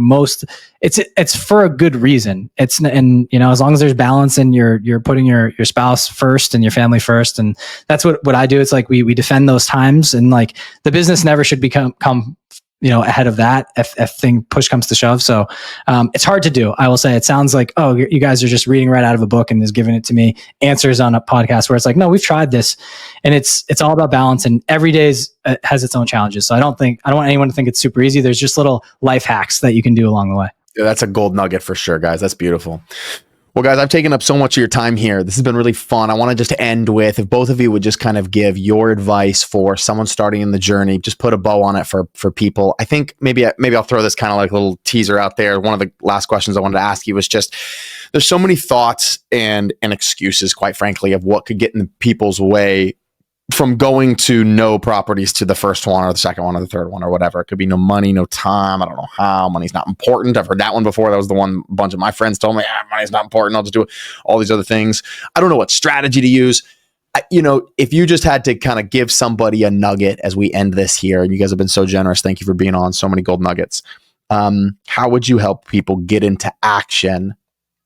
it's for a good reason. And as long as there's balance and you're putting your spouse first and your family first. And that's what I do. It's like we defend those times, and like the business never should come ahead of that if push comes to shove. So it's hard to do. I will say it sounds like, oh, you guys are just reading right out of a book and just giving it to me answers on a podcast, where it's like, no, we've tried this, and it's all about balance, and every day has its own challenges. So I don't want anyone to think it's super easy. There's just little life hacks that you can do along the way. Yeah, that's a gold nugget for sure, guys. That's beautiful. Well, guys, I've taken up so much of your time here. This has been really fun. I want to just end with, if both of you would just kind of give your advice for someone starting in the journey, just put a bow on it for people. I think maybe I'll throw this kind of like a little teaser out there. One of the last questions I wanted to ask you was just, there's so many thoughts and excuses, quite frankly, of what could get in people's way from going to no properties to the first one or the second one or the third one or whatever. It could be no money, no time. I don't know how. Money's not important. I've heard that one before. That was the one a bunch of my friends told me, money's not important. I'll just do all these other things. I don't know what strategy to use. If you just had to kind of give somebody a nugget as we end this here, and you guys have been so generous. Thank you for being on. So many gold nuggets. How would you help people get into action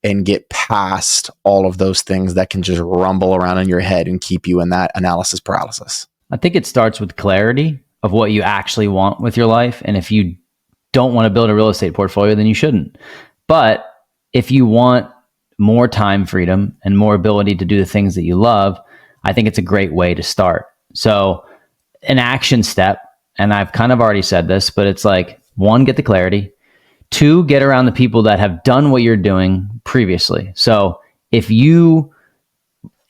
and get past all of those things that can just rumble around in your head and keep you in that analysis paralysis? I think it starts with clarity of what you actually want with your life. And if you don't want to build a real estate portfolio, then you shouldn't. But if you want more time freedom and more ability to do the things that you love, I think it's a great way to start. So an action step, and I've kind of already said this, but it's like, 1, get the clarity. 2, get around the people that have done what you're doing previously. So if you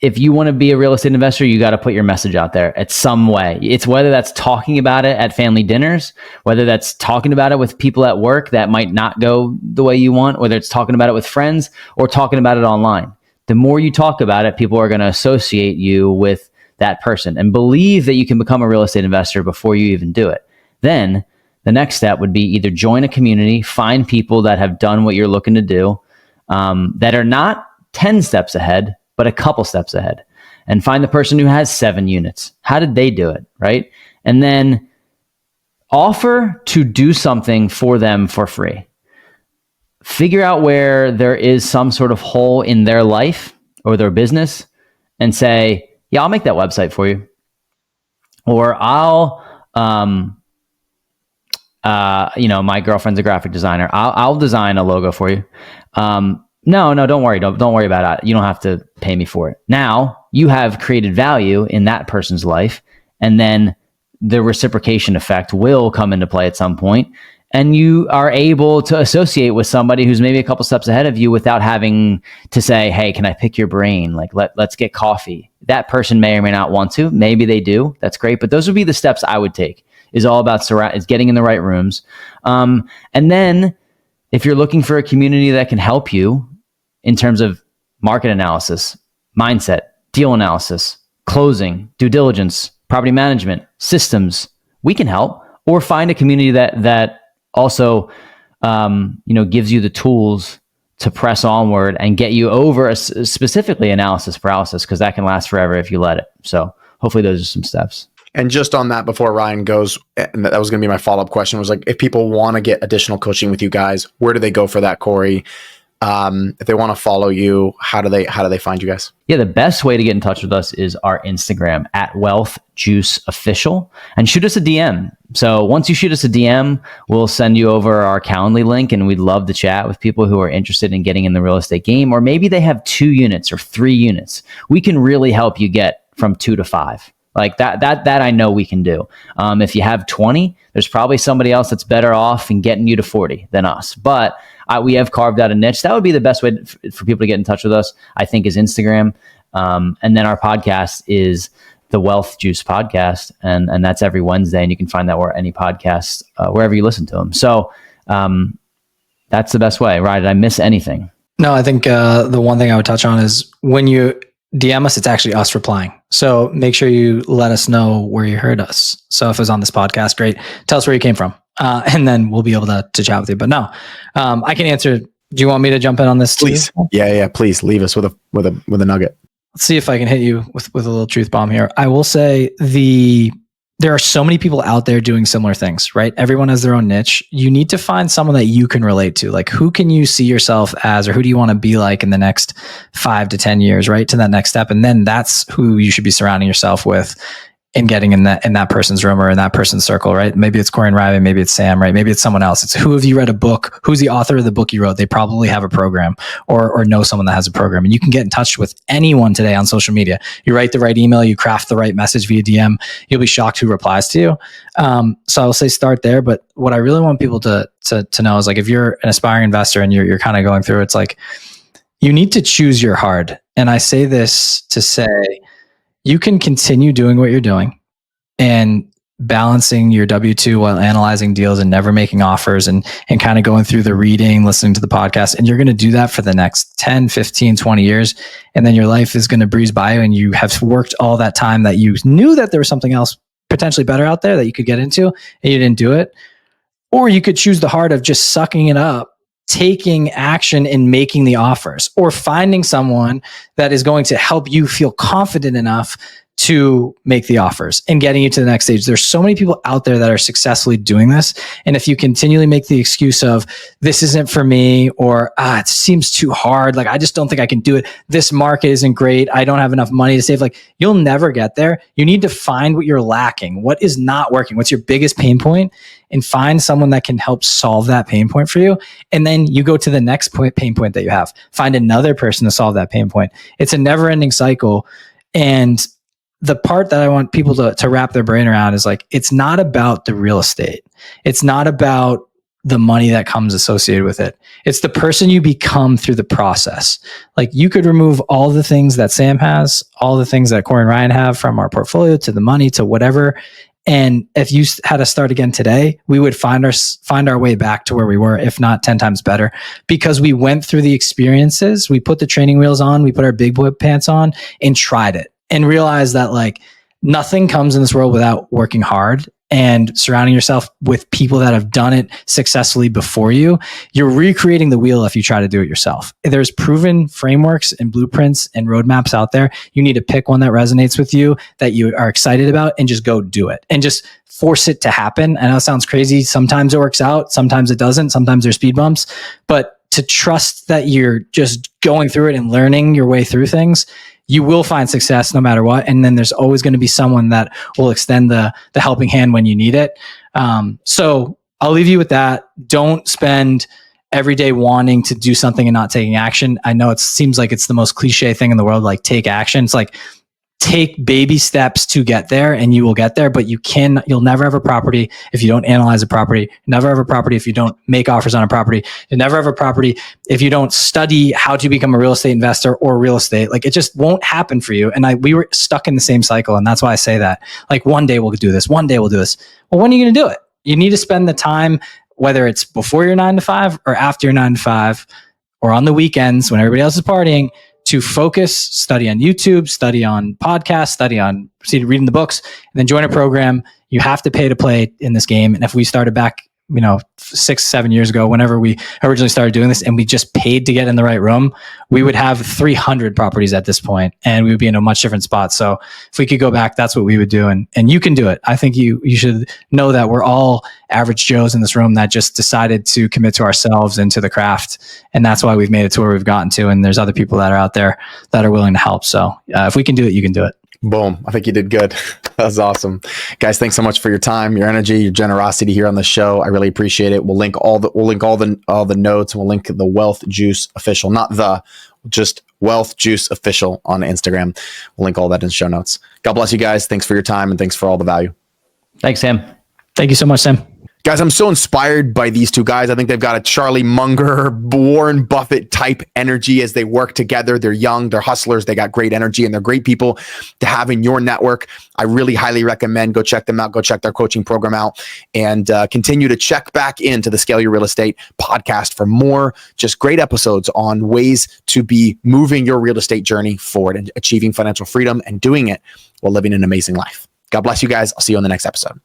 want to be a real estate investor, you got to put your message out there at some way. It's whether that's talking about it at family dinners, whether that's talking about it with people at work that might not go the way you want, whether it's talking about it with friends or talking about it online. The more you talk about it, people are going to associate you with that person and believe that you can become a real estate investor before you even do it. Then the next step would be either join a community, find people that have done what you're looking to do, that are not 10 steps ahead, but a couple steps ahead, and find the person who has 7 units. How did they do it, right? And then offer to do something for them for free. Figure out where there is some sort of hole in their life or their business and say, yeah, I'll make that website for you. Or I'll, my girlfriend's a graphic designer. I'll design a logo for you. No, don't worry. Don't worry about it. You don't have to pay me for it. Now you have created value in that person's life, and then the reciprocation effect will come into play at some point, and you are able to associate with somebody who's maybe a couple steps ahead of you without having to say, hey, can I pick your brain? Like, let's get coffee. That person may or may not want to. Maybe they do. That's great. But those would be the steps I would take. Is all about is getting in the right rooms. And then if you're looking for a community that can help you in terms of market analysis, mindset, deal analysis, closing, due diligence, property management, systems, we can help. Or find a community that also gives you the tools to press onward and get you over specifically analysis paralysis, because that can last forever if you let it. So hopefully those are some steps. And just on that, before Ryan goes, and that was going to be my follow-up question, was like, if people want to get additional coaching with you guys, where do they go for that, Cory? If they want to follow you, how do they find you guys? Yeah, the best way to get in touch with us is our Instagram at WealthJuiceOfficial, and shoot us a DM. So once you shoot us a DM, we'll send you over our Calendly link, and we'd love to chat with people who are interested in getting in the real estate game, or maybe they have 2 units or 3 units. We can really help you get from 2 to 5. Like that I know we can do. If you have 20, there's probably somebody else that's better off in getting you to 40 than us. But we have carved out a niche. That would be the best way for people to get in touch with us, I think, is Instagram. And then our podcast is the Wealth Juice Podcast. And that's every Wednesday. And you can find that where any podcasts, wherever you listen to them. So that's the best way. Right? Did I miss anything? No, I think the one thing I would touch on is when you DM us. It's actually us replying. So make sure you let us know where you heard us. So if it was on this podcast, great. Tell us where you came from. And then we'll be able to chat with you. But no, I can answer. Do you want me to jump in on this? Please. Too? Yeah. Please leave us with a nugget. Let's see if I can hit you with a little truth bomb here. I will say there are so many people out there doing similar things, right? Everyone has their own niche. You need to find someone that you can relate to. Like, who can you see yourself as, or who do you want to be like in the next 5 to 10 years, right? To that next step. And then that's who you should be surrounding yourself with and getting in that person's room or in that person's circle, right? Maybe it's Cory and Ryan, maybe it's Sam, right? Maybe it's someone else. It's who have you read a book? Who's the author of the book you wrote? They probably have a program or know someone that has a program. And you can get in touch with anyone today on social media. You write the right email, you craft the right message via DM, you'll be shocked who replies to you. So I'll say start there. But what I really want people to know is, like, if you're an aspiring investor and you're kind of going through, it's like, you need to choose your hard. And I say this to say, you can continue doing what you're doing and balancing your W-2 while analyzing deals and never making offers and kind of going through the reading, listening to the podcast. And you're going to do that for the next 10, 15, 20 years. And then your life is going to breeze by you, and you have worked all that time that you knew that there was something else potentially better out there that you could get into, and you didn't do it. Or you could choose the heart of just sucking it up, taking action and making the offers, or finding someone that is going to help you feel confident enough to make the offers and getting you to the next stage. There's so many people out there that are successfully doing this. And if you continually make the excuse of, this isn't for me, or it seems too hard, like, I just don't think I can do it, this market isn't great, I don't have enough money to save, like, you'll never get there. You need to find what you're lacking, what is not working, what's your biggest pain point, and find someone that can help solve that pain point for you. And then you go to the next pain point that you have, find another person to solve that pain point. It's a never ending cycle. And the part that I want people to wrap their brain around is, like, it's not about the real estate. It's not about the money that comes associated with it. It's the person you become through the process. Like, you could remove all the things that Sam has, all the things that Cory and Ryan have, from our portfolio to the money to whatever. And if you had to start again today, we would find our way back to where we were, if not 10 times better, because we went through the experiences. We put the training wheels on, we put our big boy pants on and tried it, and realize that, like, nothing comes in this world without working hard and surrounding yourself with people that have done it successfully before you. You're recreating the wheel if you try to do it yourself. There's proven frameworks and blueprints and roadmaps out there. You need to pick one that resonates with you, that you are excited about, and just go do it and just force it to happen. I know it sounds crazy. Sometimes it works out, sometimes it doesn't, sometimes there's speed bumps, but to trust that you're just going through it and learning your way through things, you will find success no matter what. And then there's always going to be someone that will extend the helping hand when you need it. So I'll leave you with that. Don't spend every day wanting to do something and not taking action. I know it seems like it's the most cliche thing in the world, like, take action. It's like, take baby steps to get there, and you will get there. But you'll never have a property if you don't analyze a property. You'll never have a property if you don't make offers on a property. You'll never have a property if you don't study how to become a real estate investor or real estate. Like, it just won't happen for you. And we were stuck in the same cycle. And that's why I say that, like, one day we'll do this. One day we'll do this. Well, when are you going to do it? You need to spend the time, whether it's before your 9 to 5 or after your 9 to 5 or on the weekends when everybody else is partying, to focus, study on YouTube, study on podcasts, reading the books, and then join a program. You have to pay to play in this game. And if we started back, 6-7 years ago, whenever we originally started doing this, and we just paid to get in the right room, we would have 300 properties at this point, and we would be in a much different spot. So if we could go back, that's what we would do. And you can do it. I think you should know that we're all average Joes in this room that just decided to commit to ourselves and to the craft. And that's why we've made it to where we've gotten to. And there's other people that are out there that are willing to help. So if we can do it, you can do it. Boom. I think you did good. That was awesome. Guys, thanks so much for your time, your energy, your generosity here on the show. I really appreciate it. We'll link all the notes, and we'll link the Wealth Juice Official, just Wealth Juice Official on Instagram. We'll link all that in the show notes. God bless you guys. Thanks for your time, and thanks for all the value. Thanks, Sam. Thank you so much, Sam. Guys, I'm so inspired by these two guys. I think they've got a Charlie Munger, Warren Buffett type energy as they work together. They're young, they're hustlers, they got great energy, and they're great people to have in your network. I really highly recommend go check them out, go check their coaching program out, and continue to check back into the Scale Your Real Estate podcast for more just great episodes on ways to be moving your real estate journey forward and achieving financial freedom and doing it while living an amazing life. God bless you guys. I'll see you on the next episode.